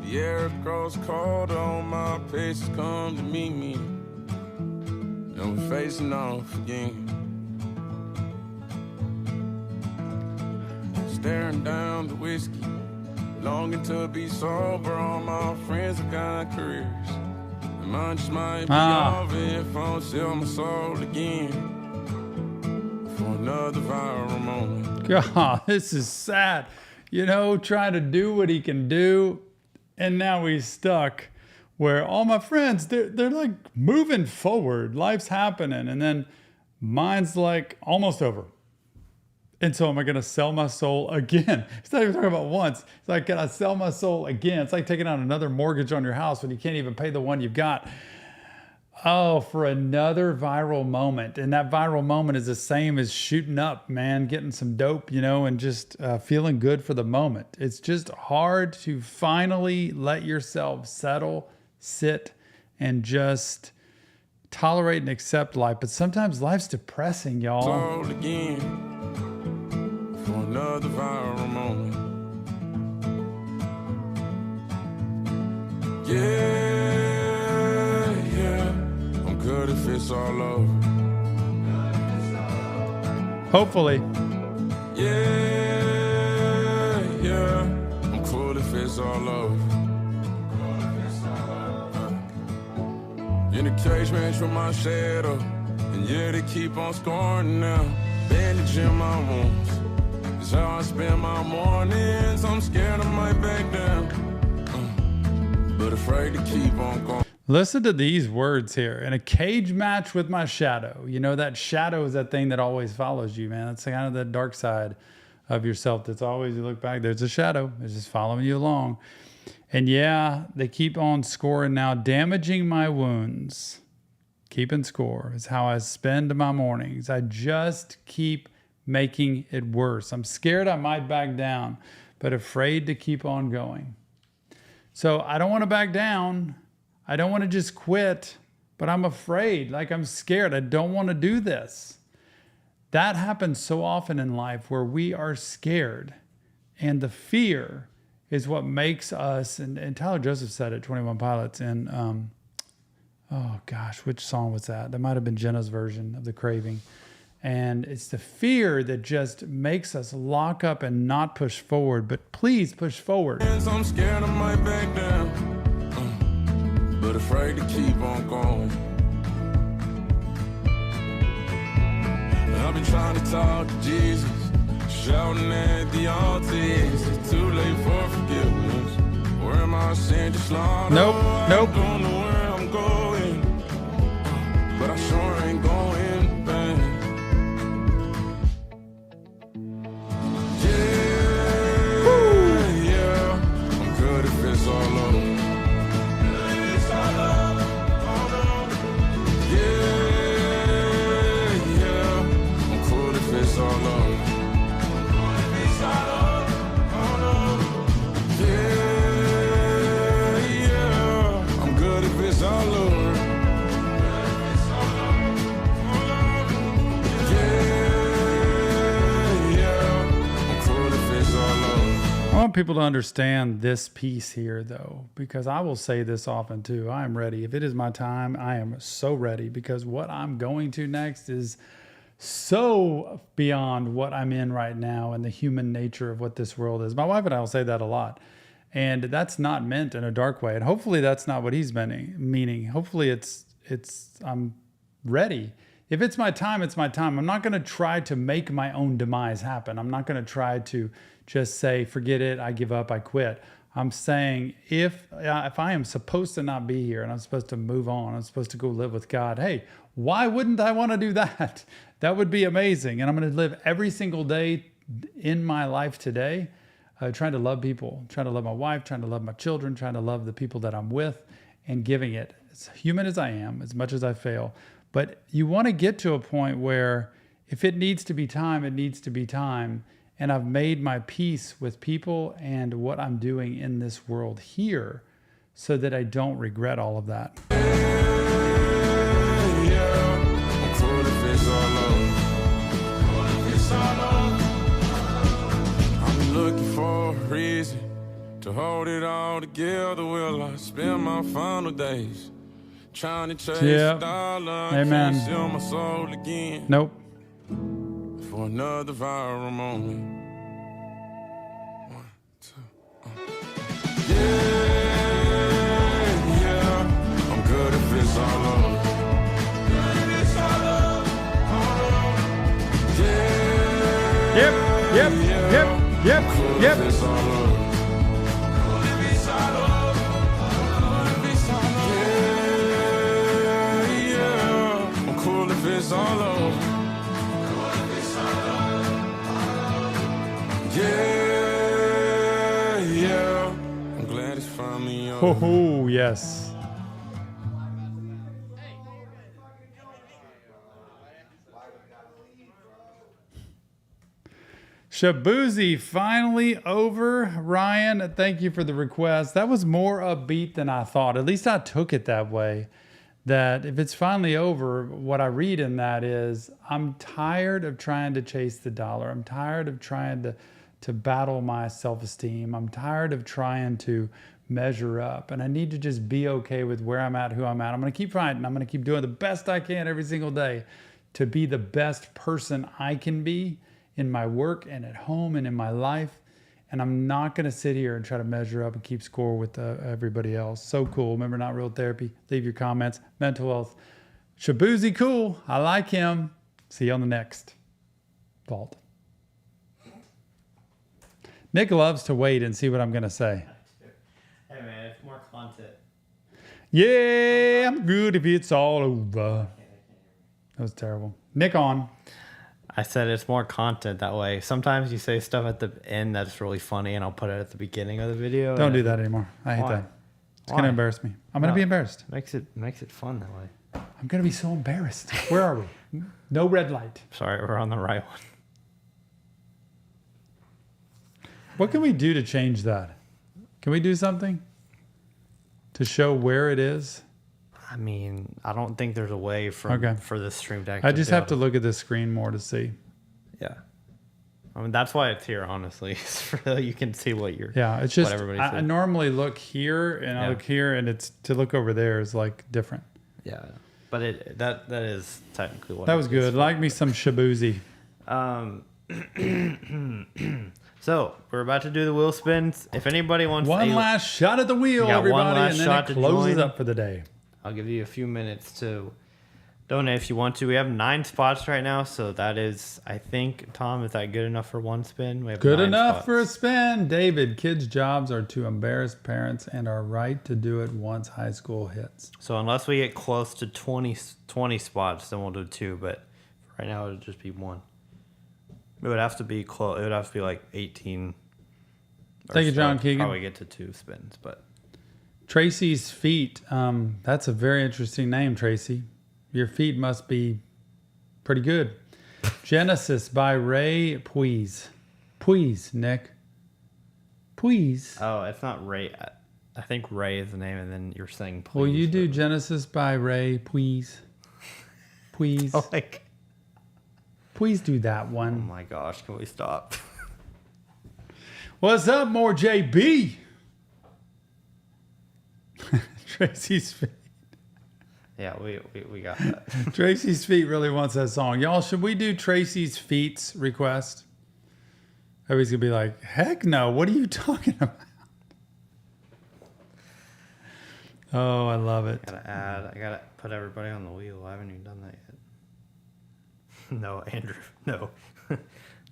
The air grows colder, my pace has come to meet me. And we're facing off again. Staring down the whiskey, longing to be sober. All my friends have got careers. And mine just might be over if I don't sell my soul again. For another viral moment. God, this is sad. You know, trying to do what he can do, and now he's stuck where all my friends, they're like moving forward. Life's happening, and then mine's like almost over. And so am I going to sell my soul again? It's not even talking about once. It's like, can I sell my soul again? It's like taking out another mortgage on your house when you can't even pay the one you've got. Oh, for another viral moment. And that viral moment is the same as shooting up, man, getting some dope, you know, and just feeling good for the moment. It's just hard to finally let yourself settle, sit, and just tolerate and accept life. But sometimes life's depressing, y'all. Soul again for another viral moment. Good if it's all over. Hopefully. Yeah, I'm cool if it's all over. In the cage match with my shadow, and yeah, they keep on scoring now. Bandaging my wounds is how I spend my mornings. I'm scared I might back down, but afraid to keep on going. Listen to these words here. In a cage match with my shadow. You know, that shadow is that thing that always follows you, man. That's kind of the dark side of yourself. That's always, you look back, there's a shadow. It's just following you along. And yeah, they keep on scoring now. Damaging my wounds. Keeping score is how I spend my mornings. I just keep making it worse. I'm scared I might back down, but afraid to keep on going. So I don't want to back down. I don't want to just quit, but I'm afraid, like I'm scared. I don't want to do this. That happens so often in life where we are scared, and the fear is what makes us, and Tyler Joseph said it, 21 Pilots, and oh gosh, which song was that? That might have been Jenna's version of The Craving. And it's the fear that just makes us lock up and not push forward, but please push forward. I'm scared I might back down, but afraid to keep on going. I've been trying to talk to Jesus, shouting at the altar. Is it too late for forgiveness? Where am I sin just slaughter? Nope. I don't know where I'm going, but I sure ain't going back. Yeah, I'm good if it's all over. want people to understand this piece here, though, because I will say this often too. I am ready. If it is my time, I am so ready, because what I'm going to next is so beyond what I'm in right now and the human nature of what this world is. My wife and I will say that a lot. And that's not meant in a dark way. And hopefully that's not what he's meaning. Hopefully it's I'm ready. If it's my time, it's my time. I'm not going to try to make my own demise happen. I'm not going to try to just say, forget it, I give up, I quit. I'm saying if I am supposed to not be here and I'm supposed to move on, I'm supposed to go live with God, hey, why wouldn't I want to do that? That would be amazing. And I'm going to live every single day in my life today, trying to love people, trying to love my wife, trying to love my children, trying to love the people that I'm with, and giving it as human as I am, as much as I fail. But you want to get to a point where if it needs to be time, it needs to be time. And I've made my peace with people and what I'm doing in this world here so that I don't regret all of that. I'm looking for a reason to hold it all together. Will I spend my final days trying to chase a dollar? Amen. I can't sell my soul again. Nope. For another viral moment. 1, 2, yeah, I'm good if it's all over. Yep. I'm cool if it's all over. Yeah, I'm glad it's finally over. Oh, yes. Shabuzi finally over. Ryan, thank you for the request. That was more upbeat than I thought. At least I took it that way. That if it's finally over, what I read in that is, I'm tired of trying to chase the dollar. I'm tired of trying to battle my self-esteem. I'm tired of trying to measure up. And I need to just be okay with where I'm at, who I'm at. I'm going to keep fighting. I'm going to keep doing the best I can every single day to be the best person I can be in my work and at home and in my life. And I'm not going to sit here and try to measure up and keep score with everybody else. So cool. Remember, Not Real Therapy. Leave your comments. Mental health. Shabuzi, cool. I like him. See you on the next vault. Nick loves to wait and see what I'm going to say. Hey, man, it's more content. Yeah, I'm good if it's all over. That was terrible. Nick on. I said it's more content that way. Sometimes you say stuff at the end that's really funny, and I'll put it at the beginning of the video. Don't do that anymore. I hate that. It's going to embarrass me. I'm going to be embarrassed. Makes it fun that way. I'm going to be so embarrassed. Where are we? No red light. Sorry, we're on the right one. What can we do to change that? Can we do something to show where it is? I mean, I don't think there's a way for this stream deck. I just have to look at the screen more to see. Yeah. I mean, that's why it's here, honestly. So you can see what you're. Yeah, it's just, I normally look here and I look here, and it's to look over there is like different. Yeah. But that is technically what that was good. Like me some Shabuzi. So we're about to do the wheel spins. If anybody wants one last shot at the wheel, everybody, and then it closes up for the day. I'll give you a few minutes to donate if you want to. We have 9 spots right now, so that is, I think, Tom, is that good enough for one spin? We have good enough spots for a spin. David, kids' jobs are to embarrass parents and are right to do it once high school hits. So unless we get close to 20 spots, then we'll do 2. But right now, it'll just be 1. It would have to be close. It would have to be like 18. Thank you, John Keegan. Probably get to 2 spins, but. Tracy's feet. That's a very interesting name, Tracy. Your feet must be pretty good. Genesis by Ray Puiz. Puiz, Nick. Puiz. Oh, it's not Ray. I think Ray is the name, and then you're saying please. Well, you do Genesis by Ray Puiz. Puiz. Oh, please do that one. Oh my gosh, can we stop? What's up, more JB? Tracy's feet. Yeah, we got that. Tracy's feet really wants that song. Y'all, should we do Tracy's feet's request? Everybody's gonna be like, heck no, what are you talking about? Oh, I love it. I gotta put everybody on the wheel. I haven't even done that yet. No, Andrew, no.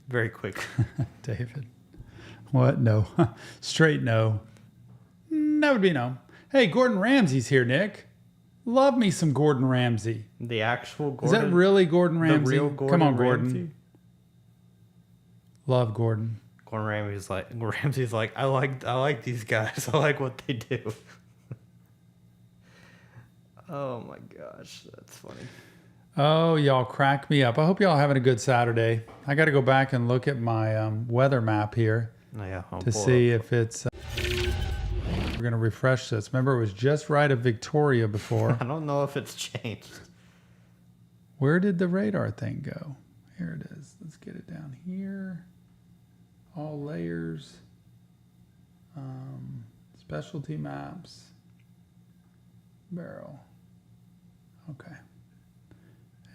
Very quick. David. What? No. Straight no. That would be no. Hey, Gordon Ramsay's here, Nick. Love me some Gordon Ramsay. The actual Gordon? Is that really Gordon Ramsay? The real Gordon Come on, Gordon. Ramsay? Love Gordon. Gordon Ramsay's like, I like these guys. I like what they do. Oh my gosh, that's funny. Oh, y'all crack me up. I hope y'all having a good Saturday. I got to go back and look at my weather map here to see if it's... we're going to refresh this. Remember, it was just right of Victoria before. I don't know if it's changed. Where did the radar thing go? Here it is. Let's get it down here. All layers. Specialty maps. Barrel. Okay.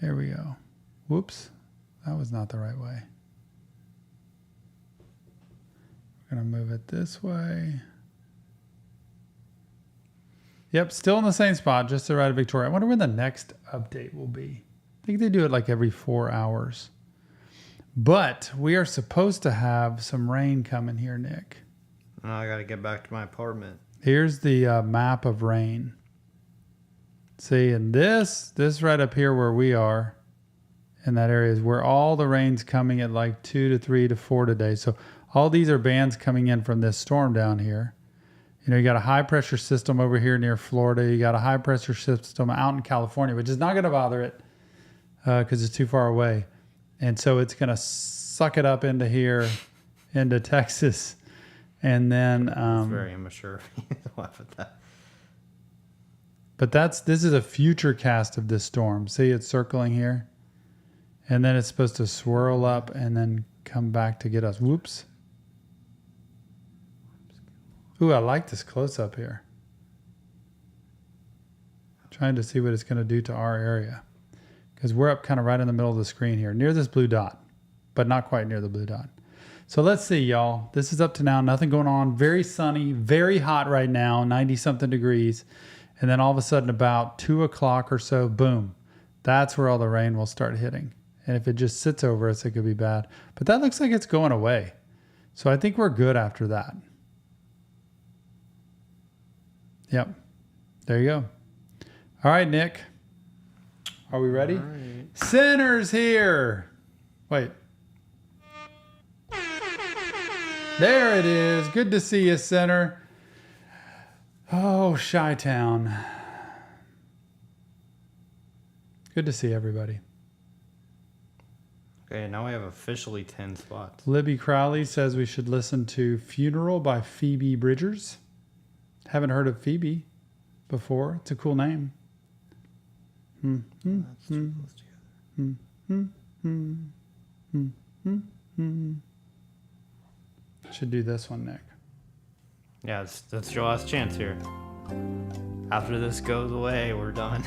Here we go. Whoops. That was not the right way. We're going to move it this way. Yep, still in the same spot, just to the right of Victoria. I wonder when the next update will be. I think they do it like every 4 hours. But we are supposed to have some rain coming here, Nick. Oh, I got to get back to my apartment. Here's the map of rain. See, and this right up here where we are, in that area, is where all the rain's coming at like 2 to 3 to 4 today. So all these are bands coming in from this storm down here. You know, you got a high pressure system over here near Florida. You got a high pressure system out in California, which is not going to bother it because it's too far away. And so it's going to suck it up into here, into Texas. And then... It's very immature. Laugh at that. But this is a future cast of this storm. See, it's circling here. And then it's supposed to swirl up and then come back to get us. Whoops. Ooh, I like this close-up here. Trying to see what it's going to do to our area. Because we're up kind of right in the middle of the screen here, near this blue dot, but not quite near the blue dot. So let's see, y'all. This is up to now. Nothing going on. Very sunny, very hot right now, 90-something degrees. And then all of a sudden about 2 o'clock or so, boom. That's where all the rain will start hitting. And if it just sits over us, it could be bad. But that looks like it's going away. So I think we're good after that. Yep. There you go. All right, Nick. Are we ready? Right. Sinner's here. Wait. There it is. Good to see you, Sinner. Oh, Chi-Town. Good to see everybody. Okay, now we have officially 10 spots. Libby Crowley says we should listen to Funeral by Phoebe Bridgers. Haven't heard of Phoebe before. It's a cool name. Should do this one, Nick. Yeah, that's your last chance here. After this goes away, we're done.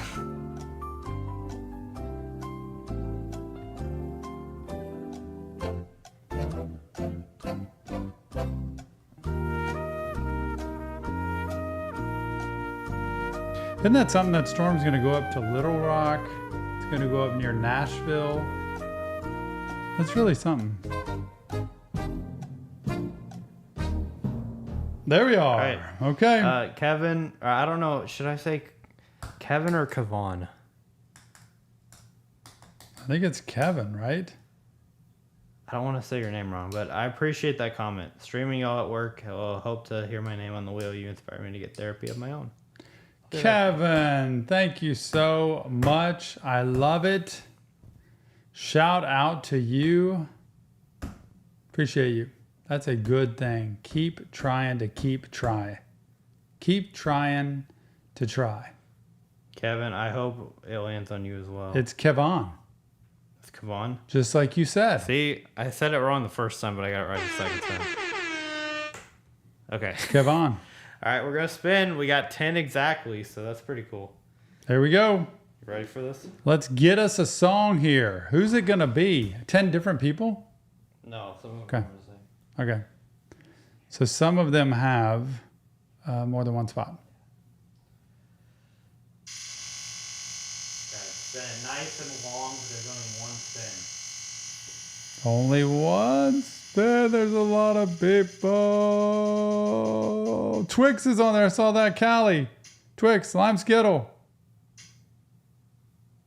Isn't that something? That storm's going to go up to Little Rock. It's going to go up near Nashville. That's really something. There we are. Right. Okay. Kevin, I don't know. Should I say Kevin or Kevon? I think it's Kevin, right? I don't want to say your name wrong, but I appreciate that comment. Streaming y'all at work. I hope to hear my name on the wheel. You inspire me to get therapy of my own. Kevin, thank you so much. I love it. Shout out to you. Appreciate you. That's a good thing. Keep trying to try. Keep trying to try. Kevin, I hope it lands on you as well. It's Kevon. It's Kevon? Just like you said. See, I said it wrong the first time, but I got it right the second time. Okay. Kevon. All right, we're going to spin. We got 10 exactly, so that's pretty cool. There we go. You ready for this? Let's get us a song here. Who's it going to be? 10 different people? No. Some of them Okay. are the same. Okay. So some of them have more than one spot. Spin it nice and long, but there's Only only one spin. one spin. There's a lot of people. Twix is on there. I saw that. Callie. Twix. Lime Skittle.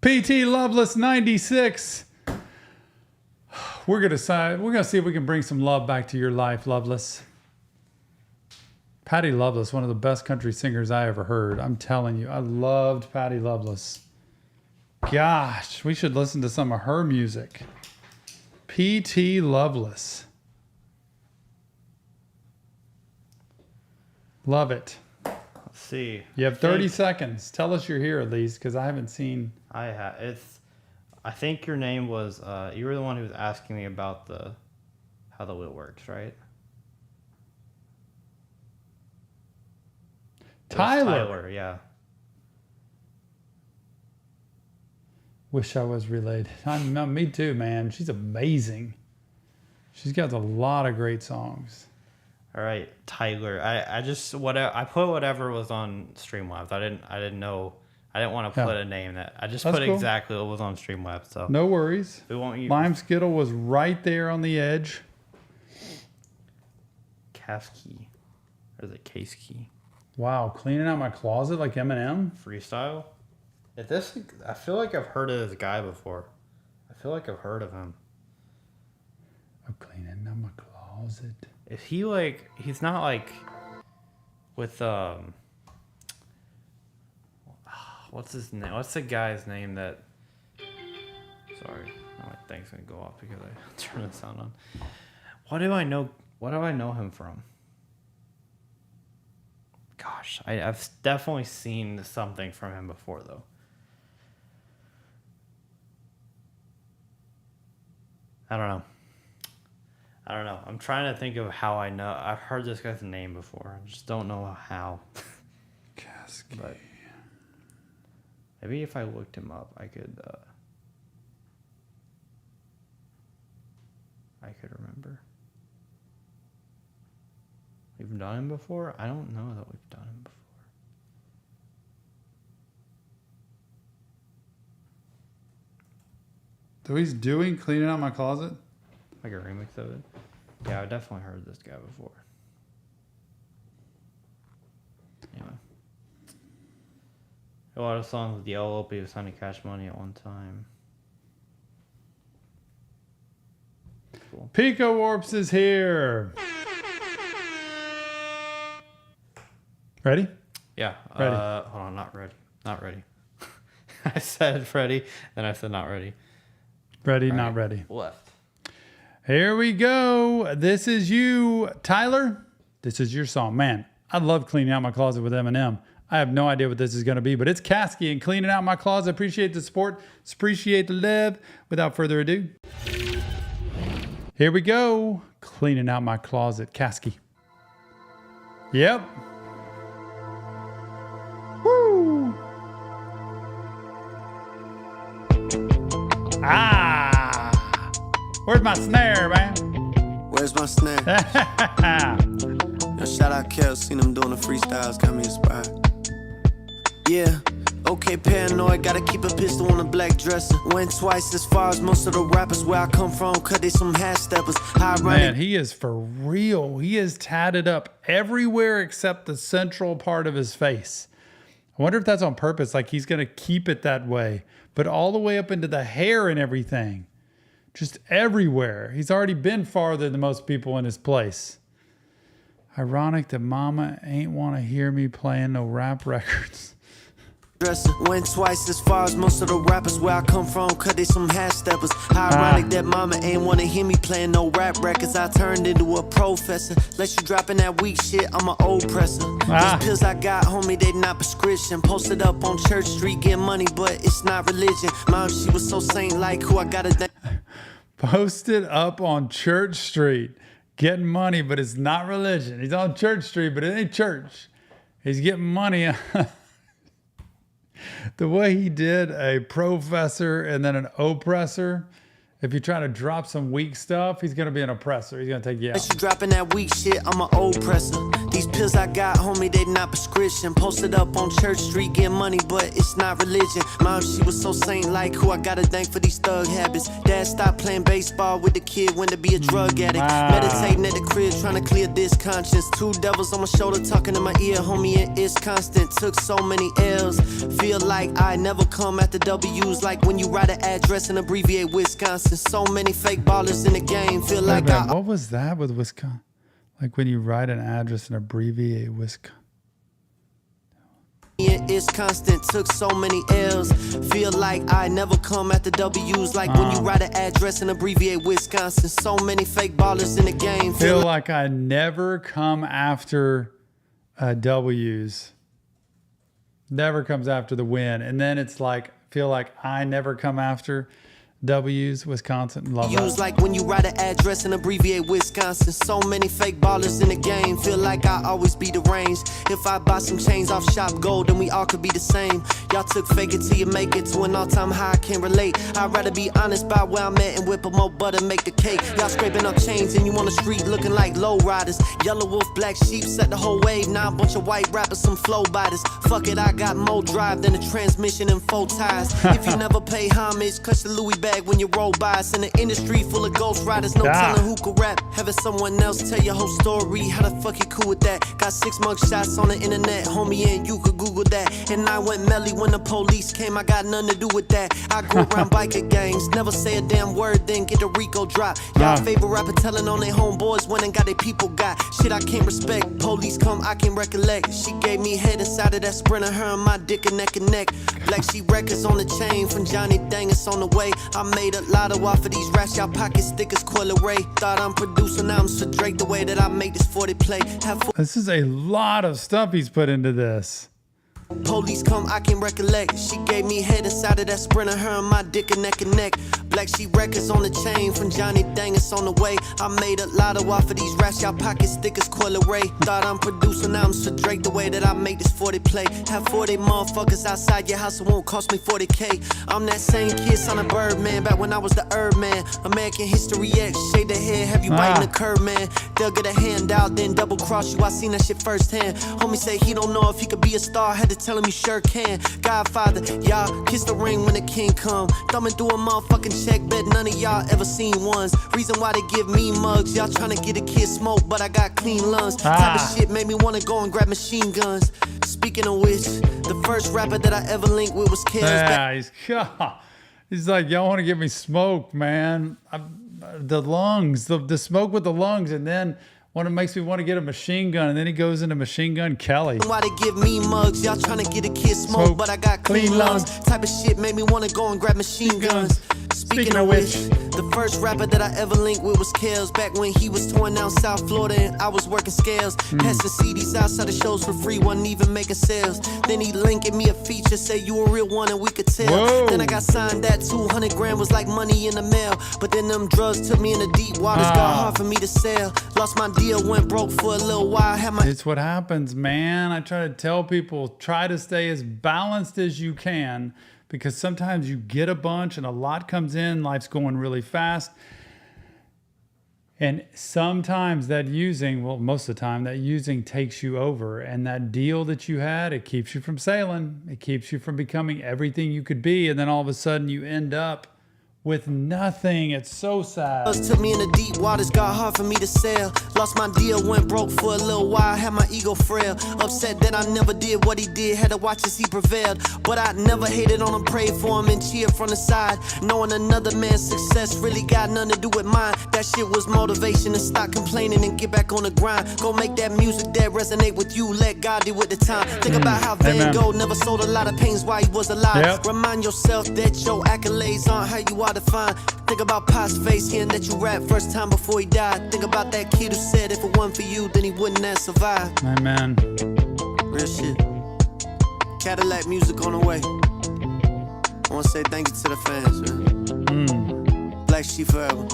PT Loveless 96. We're gonna see if we can bring some love back to your life, Loveless. Patty Loveless, one of the best country singers I ever heard. I'm telling you, I loved Patty Loveless. Gosh, we should listen to some of her music. PT Loveless. Love it. Let's see. You have 30 seconds. Tell us you're here at least, because I haven't seen. I think your name was. You were the one who was asking me about how the wheel works, right? Tyler. Yeah. Wish I was related. Me too, man. She's amazing. She's got a lot of great songs. All right, Tyler. I put whatever was on Streamlabs. I didn't know. I didn't want to put a name that. I just That's put cool. exactly what was on Streamlabs. So No worries. we won't use Lime Skittle was right there on the edge. Cast key, or is it case key? Wow, cleaning out my closet like Eminem. Freestyle. I feel like I've heard of this guy before. I feel like I've heard of him. I'm cleaning out my closet. Is he like? He's not like with what's his name? What's the guy's name that? Sorry, my thing's gonna go off because I turned the sound on. What do I know? What do I know him from? Gosh, I've definitely seen something from him before though. I don't know. I'm trying to think of how I know. I've heard this guy's name before. I just don't know how. Cascade. But maybe if I looked him up, I could remember. We've done him before? I don't know that we've done him before. So he's doing cleaning out my closet? Like a remix of it? Yeah, I've definitely heard this guy before. Anyway. A lot of songs with Yellow Opie was trying to Cash Money at one time. Cool. Pico Warps is here. Ready? Yeah. Ready. Hold on, not ready. Not ready. I said ready, then I said not ready. Ready, All not right. ready. Left. Here we go. This is you, Tyler. This is your song. Man, I love cleaning out my closet with Eminem. I have no idea what this is going to be, but it's Kasky and Cleaning Out My Closet. Appreciate the support. Appreciate the love. Without further ado, here we go. Cleaning Out My Closet, Kasky. Yep. Woo. Where's my snare, man? Where's my snare? Yo, shout out Kel, seen him doing the freestyles, got me inspired. Yeah, okay, paranoid, gotta keep a pistol on a black dresser. Went twice as far as most of the rappers where I come from, cut they some half steppers. Man, he is for real. He is tatted up everywhere except the central part of his face. I wonder if that's on purpose, like he's gonna keep it that way, but all the way up into the hair and everything. Just everywhere. He's already been farther than most people in his place. Ironic that mama ain't want to hear me playing no rap records. Went twice as far as most of the rappers where I come from, cut they some half steppers. Ironic that mama ain't want to hear me playing no rap records. I turned into a professor. Let you dropping that weak shit, I'm an old presser. These pills I got, homie, they not prescription. Posted up on Church Street, get money, but it's not religion. Mom, she was so saint like who I got a Posted up on Church Street, getting money, but it's not religion. He's on Church Street, but it ain't church. He's getting money. The way he did a professor and then an oppressor. If you try to drop some weak stuff, he's going to be an oppressor. He's going to take you out. You dropping that weak shit, I'm an oppressor. These pills I got, homie, they not prescription. Posted up on Church Street, getting money, but it's not religion. Mom, she was so saint-like, who I gotta thank for these thug habits. Dad stopped playing baseball with the kid, went to be a drug addict. Meditating at the crib, trying to clear this conscience. 2 devils on my shoulder, talking in my ear, homie, and it's constant. Took so many L's, feel like I never come after W's. Like when you write an address and abbreviate Wisconsin. So many fake ballers in the game, feel like what was that with Wisconsin? Like when you write an address and abbreviate Wisconsin. It's constant, took so many L's. Feel like I never come after W's. Like when you write an address and abbreviate Wisconsin. So many fake ballers in the game. Feel like I never come after W's. Never comes after the win. And then it's like, feel like I never come after W's, Wisconsin. Love that. Like when you write an address and abbreviate Wisconsin. So many fake ballers in the game. Feel like I always be deranged. If I buy some chains off Shop Gold, then we all could be the same. Y'all took fake it till you make it to an all-time high. I can't relate. I'd rather be honest about where I'm at and whip more butter, make the cake. Y'all scraping up chains and you on the street looking like low riders. Yellow wolf, black sheep, set the whole wave. Now a bunch of white rappers, some flow biters. Fuck it, I got more drive than a transmission and 4 tires. If you never pay homage, clutch the Louis bag when you roll by us. In the industry full of ghost riders, no telling who could rap. Having someone else tell your whole story, how the fuck you cool with that? Got 6 mug shots on the internet, homie, and you could Google that. And I went melly when the police came, I got nothing to do with that. I grew around biker gangs, never say a damn word, then get the Rico drop. Y'all favorite rapper telling on their homeboys when they got their people got. Shit I can't respect, police come, I can recollect. She gave me head inside of that Sprinter, her and my dick and neck and neck. Black Sheep Records on the chain, from Johnny Dang, it's on the way. I made a lotto off of these rats, y'all pocket stickers, coil array. Thought I'm producing, now I'm so Drake the way that I make this 40 play. This is a lot of stuff he's put into this. Police come, I can recollect. She gave me head inside of that Sprinter, her and my dick and neck and neck. Black Sheep Records on the chain, from Johnny Dang, it's on the way. I made a lotto off of these rats, y'all pocket stickers, coil array. Thought I'm producing, now I'm so Drake the way that I make this 40 play. Have 40 motherfuckers outside your house, it won't cost me 40K. I'm that same kid, son of Birdman, back when I was the Herb Man. American History X, shade the head, have you biting the curb, man. They'll get a handout, then double cross you, I seen that shit firsthand. Homie say he don't know if he could be a star, had to tell him he sure can. Godfather, y'all, kiss the ring when the king come. Thumbing through a motherfucking check, bet none of y'all ever seen ones. Reason why they give me mugs, y'all trying to get a kid smoke, but I got clean lungs. Type of shit made me wanna go and grab machine guns. Speaking of which, the first rapper that I ever linked with was Kills. He's like, y'all want to give me smoke, man. The lungs, the smoke with the lungs, and then it makes me want to get a machine gun, and then he goes into Machine Gun Kelly. Why they give me mugs? Y'all trying to get a kid smoke, but I got clean lungs. Type of shit made me want to go and grab machine guns. Speaking of which, the first rapper that I ever linked with was Kels. Back when he was touring down South Florida and I was working scales. Passing CDs outside the shows for free, wasn't even making sales. Then he linking me a feature, say you a real one and we could tell. Whoa. Then I got signed, that 200 grand was like money in the mail. But then them drugs took me in the deep waters, got hard for me to sell. Lost my deal, went broke for a little while. Had my It's what happens, man. I try to tell people, try to stay as balanced as you can, because sometimes you get a bunch and a lot comes in, life's going really fast. And sometimes that using, well, most of the time, that using takes you over. And that deal that you had, it keeps you from sailing. It keeps you from becoming everything you could be. And then all of a sudden you end up with nothing. It's so sad. Took me in the deep waters, got hard for me to sail. Lost my deal, went broke for a little while, had my ego frail. Upset that I never did what he did, had to watch as he prevailed. But I never hated on him, prayed for him and cheered from the side. Knowing another man's success really got nothing to do with mine. That shit was motivation to stop complaining and get back on the grind. Go make that music that resonate with you, let God deal with the time. Think about how Van Gogh never sold a lot of paintings while he was alive. Remind yourself that your accolades aren't how you are defined. Think about Pop's face, hearing that you rap first time before he died. Think about that kid who said if it wasn't for you, then he wouldn't have survived. Amen. Real shit. Cadillac music on the way. I want to say thank you to the fans, man. Black Sheep forever.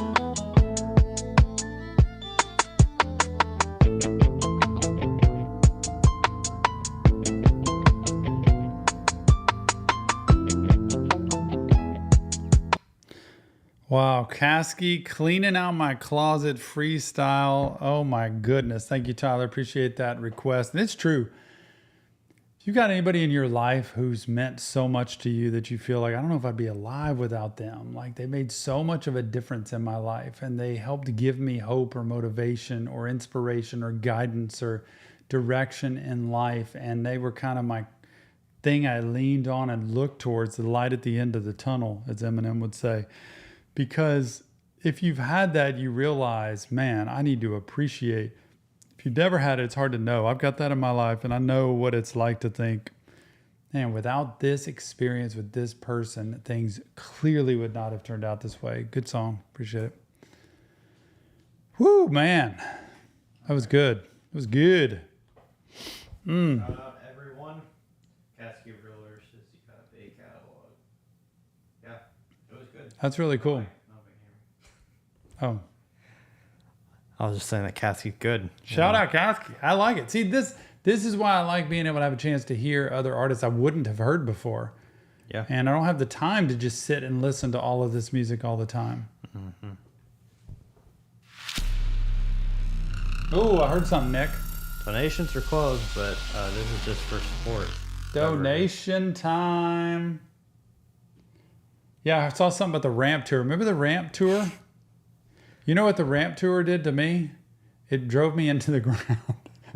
Wow, Kasky, cleaning out my closet freestyle. Oh my goodness. Thank you, Tyler. Appreciate that request. And it's true. If you got anybody in your life who's meant so much to you that you feel like, I don't know if I'd be alive without them. Like they made so much of a difference in my life and they helped give me hope or motivation or inspiration or guidance or direction in life. And they were kind of my thing I leaned on and looked towards, the light at the end of the tunnel, as Eminem would say. Because if you've had that, you realize, man, I need to appreciate. If you've never had it, it's hard to know. I've got that in my life, and I know what it's like to think, man, without this experience with this person, things clearly would not have turned out this way. Good song. Appreciate it. Woo, man. That was good. It was good. Shout out everyone. Kasky Realtor says you got a big catalog. Yeah, it was good. That's really cool. Oh. I was just saying that Kasky's good. Shout out Kasky. I like it. See, this is why I like being able to have a chance to hear other artists I wouldn't have heard before. Yeah. And I don't have the time to just sit and listen to all of this music all the time. Mm-hmm. Oh, I heard something, Nick. Donations are closed, but this is just for support. Donation time. Yeah, I saw something about the ramp tour. Remember the ramp tour? You know what the ramp tour did to me? It drove me into the ground.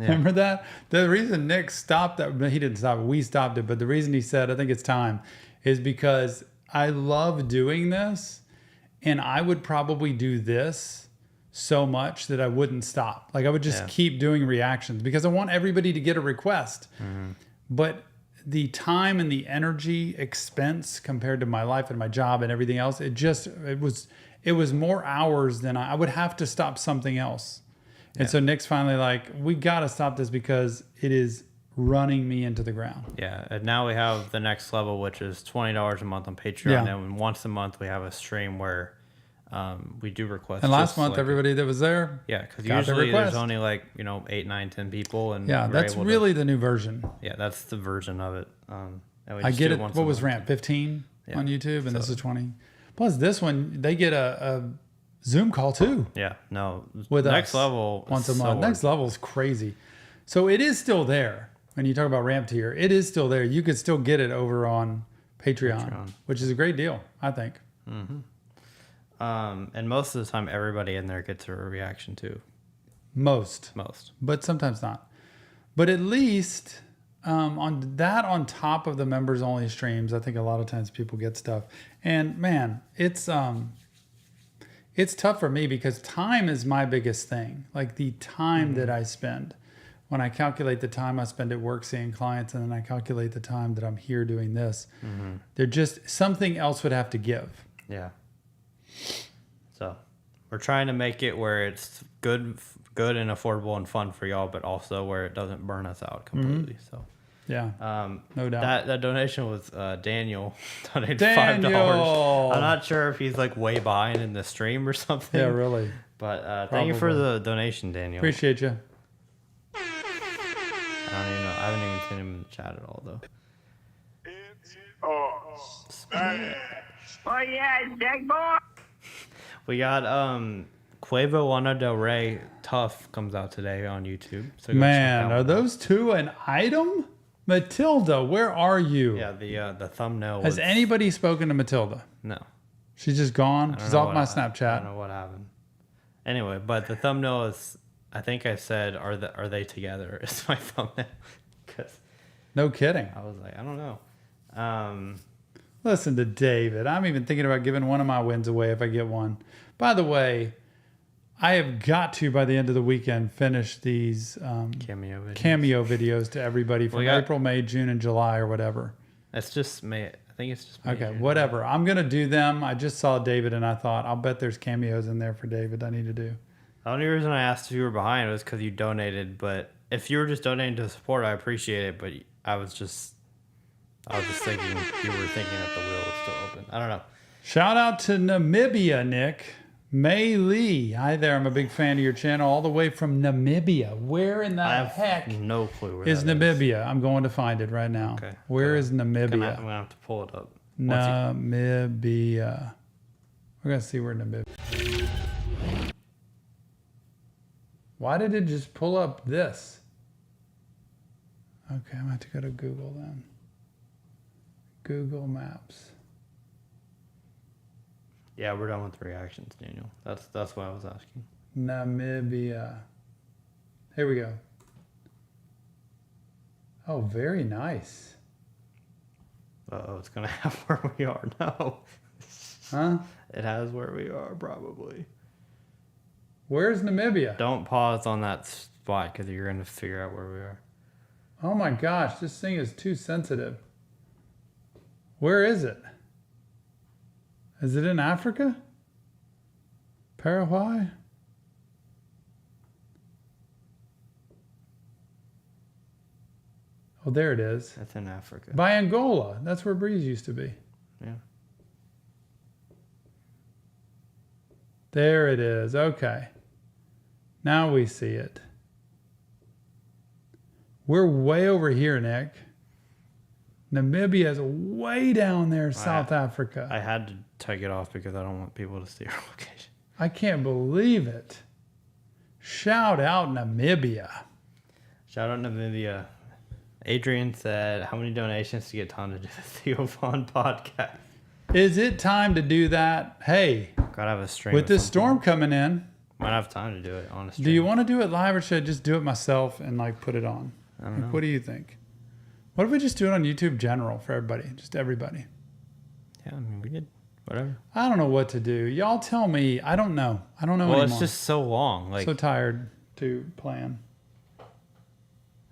Yeah. Remember that? The reason Nick stopped that, he didn't stop it, we stopped it, but the reason he said, I think it's time, is because I love doing this, and I would probably do this so much that I wouldn't stop. Like I would just keep doing reactions because I want everybody to get a request. Mm-hmm. But the time and the energy expense compared to my life and my job and everything else, it was more hours than I would have to stop something else. And so Nick's finally like, we got to stop this because it is running me into the ground. Yeah. And now we have the next level, which is $20 a month on Patreon. Yeah. And once a month we have a stream where we do requests. And last month, everybody that was there, yeah, because usually there's only 8, 9, 10 people. And yeah, that's really the new version. Yeah, that's the version of it. I get it. What was Ramp? 15 on YouTube, and this is 20. Plus, this one, they get a Zoom call too. Yeah, no. With next us level once a month. Next level is crazy. So it is still there. When you talk about Ramp tier, it is still there. You could still get it over on Patreon. Which is a great deal, I think. Mm-hmm. And most of the time, everybody in there gets a reaction too. Most. But sometimes not. But at least on top of the members only streams, I think a lot of times people get stuff. And man, it's tough for me because time is my biggest thing. Like the time that I spend. When I calculate the time I spend at work seeing clients and then I calculate the time that I'm here doing this, they're just something else would have to give. Yeah. So we're trying to make it where it's good and affordable and fun for y'all, but also where it doesn't burn us out completely. So yeah, no doubt. That donation was Daniel donated $5. I'm not sure if he's way behind in the stream or something. Yeah, really. But thank you for the donation, Daniel. Appreciate you. I don't even know. I haven't even seen him in the chat at all though. Oh yeah, big boy. We got Quavo Lana Del Rey Tough comes out today on YouTube. So man, are those two an item? Matilda, where are you? Yeah, the thumbnail. Has anybody spoken to Matilda? No. She's just gone. She's off my Snapchat. I don't know what happened. Anyway, but the thumbnail is. I think I said, "Are they together?" Is my thumbnail. No kidding. I was like, I don't know. Listen to David. I'm even thinking about giving one of my wins away if I get one. By the way, I have got to, by the end of the weekend, finish these cameo videos to everybody from April, May, June, and July or whatever. It's just May. I think it's just May. Okay, whatever. I'm going to do them. I just saw David and I thought, I'll bet there's cameos in there for David I need to do. The only reason I asked if you were behind was because you donated, but if you were just donating to support, I appreciate it, but I was just thinking you were thinking that the wheel was still open. I don't know. Shout out to Namibia, Nick. May Lee. Hi there. I'm a big fan of your channel all the way from Namibia. Where in the heck no clue where is Namibia? I'm going to find it right now. Where is Namibia? I'm going to have to pull it up. Namibia. We're going to see where Namibia. Why did it just pull up this? Okay, I'm going to have to go to Google then. Google Maps. Yeah, we're done with reactions, Daniel. That's why I was asking. Namibia. Here we go. Oh, very nice. Uh-oh, it's going to have where we are now. Huh? It has where we are, probably. Where's Namibia? Don't pause on that spot because you're going to figure out where we are. Oh my gosh, this thing is too sensitive. Where is it? Is it in Africa? Paraguay? Oh, there it is. That's in Africa. By Angola. That's where Breeze used to be. Yeah. There it is. Okay. Now we see it. We're way over here, Nick. Namibia is way down there, South Africa. I had to take it off because I don't want people to see our location. I can't believe it. Shout out Namibia. Shout out Namibia. Adrian said, how many donations to get time to do the Theo Vaughn podcast? Is it time to do that? Hey, Gotta have a stream. with this storm coming in, might have time to do it, honestly. do you want to do it live or should I just do it myself and like put it on? I don't know. What do you think? What if we just do it on YouTube general for everybody? Just everybody. Yeah, I mean, we did whatever. I don't know what to do. Y'all tell me. I don't know. I don't know Well, anymore. it's just so long. Like, so tired to plan.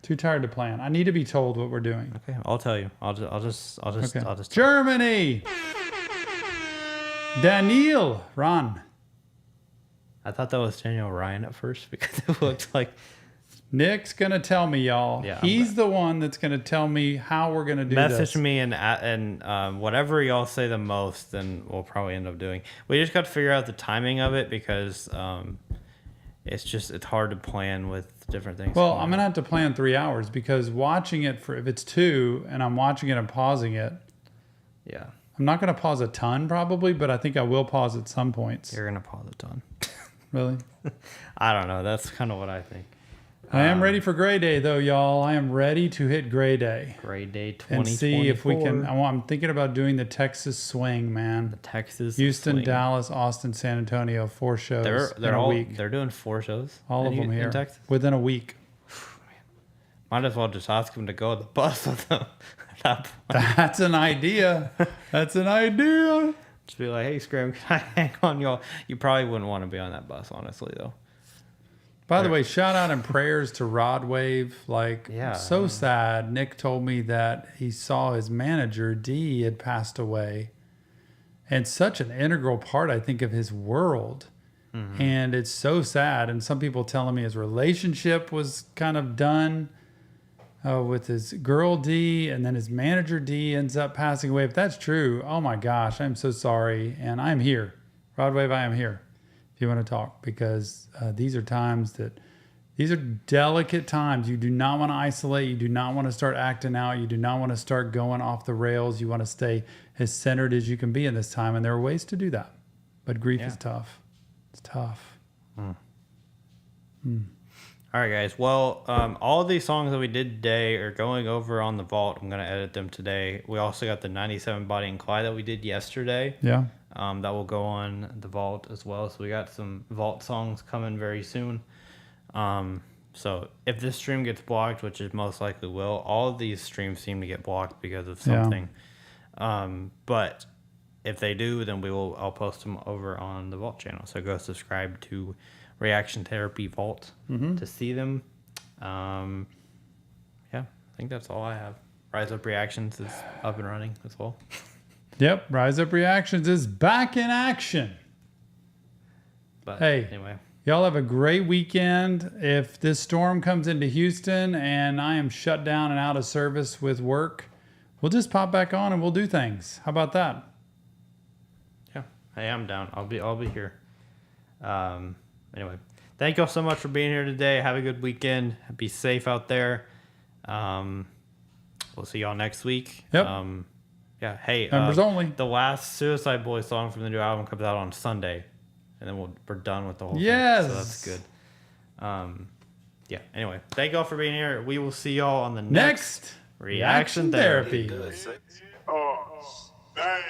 Too tired to plan. I need to be told what we're doing. okay, I'll tell you. I'll just. Germany. Daniel, Ron. I thought that was Daniel Ryan at first because it looked like. Nick's gonna tell me, y'all. Yeah, He's the one that's gonna tell me how we're gonna do Message this. me and whatever y'all say the most, then we'll probably end up doing. We just got to figure out the timing of it because it's hard to plan with different things. Well, I'm gonna have to plan 3 hours because watching it for if it's 2 and I'm watching it and pausing it. Yeah. I'm not gonna pause a ton probably, but I think I will pause at some points. You're gonna pause a ton. Really? I don't know. That's kind of what I think. I am ready for Gray Day, though, y'all. I am ready to hit Gray Day. Gray Day 2024. And see if we can. I'm thinking about doing the Texas swing, man. The Texas Houston, swing. Dallas, Austin, San Antonio, 4 shows in a week. They're doing 4 shows. All of them here. In Texas? Within a week. Might as well just ask them to go on the bus with them at that point. That's an idea. That's an idea. Just be like, hey, Scram, can I hang on y'all? You probably wouldn't want to be on that bus, honestly, though. By the way, shout out and prayers to Rod Wave. Like, Yeah. so sad. Nick told me that he saw his manager, D, had passed away. And such an integral part, I think, of his world. Mm-hmm. And it's so sad. And some people telling me his relationship was kind of done with his girl, D. And then his manager, D, ends up passing away. If that's true, oh my gosh, I'm so sorry. And I'm here. Rod Wave, I am here. You want to talk because these are delicate times. You do not want to isolate. You do not want to start acting out. You do not want to start going off the rails. You want to stay as centered as you can be in this time. And there are ways to do that. But grief is tough. It's tough. All right, guys. Well, all of these songs that we did today are going over on the vault. I'm going to edit them today. We also got the 97 Body and Clyde that we did yesterday. Yeah. That will go on the vault as well. So we got some vault songs coming very soon. So if this stream gets blocked, which it most likely will, all of these streams seem to get blocked because of something. But if they do, then I'll post them over on the vault channel. So go subscribe to Reaction Therapy Vault to see them. Yeah, I think that's all I have. Rise Up Reactions is up and running as well. Yep, Rise Up Reactions is back in action. But hey, anyway, y'all have a great weekend. If this storm comes into Houston and I am shut down and out of service with work, we'll just pop back on and we'll do things. How about that? Yeah, hey, I'm down. I'll be here. Anyway, thank y'all so much for being here today. Have a good weekend. Be safe out there. We'll see y'all next week. Yep. Yeah. Hey, Members only. The last Suicide Boys song from the new album comes out on Sunday, and then we're done with the whole Yes. thing. So that's good. Yeah. Anyway, thank y'all for being here. We will see y'all on the next Reaction Therapy. Oh, man.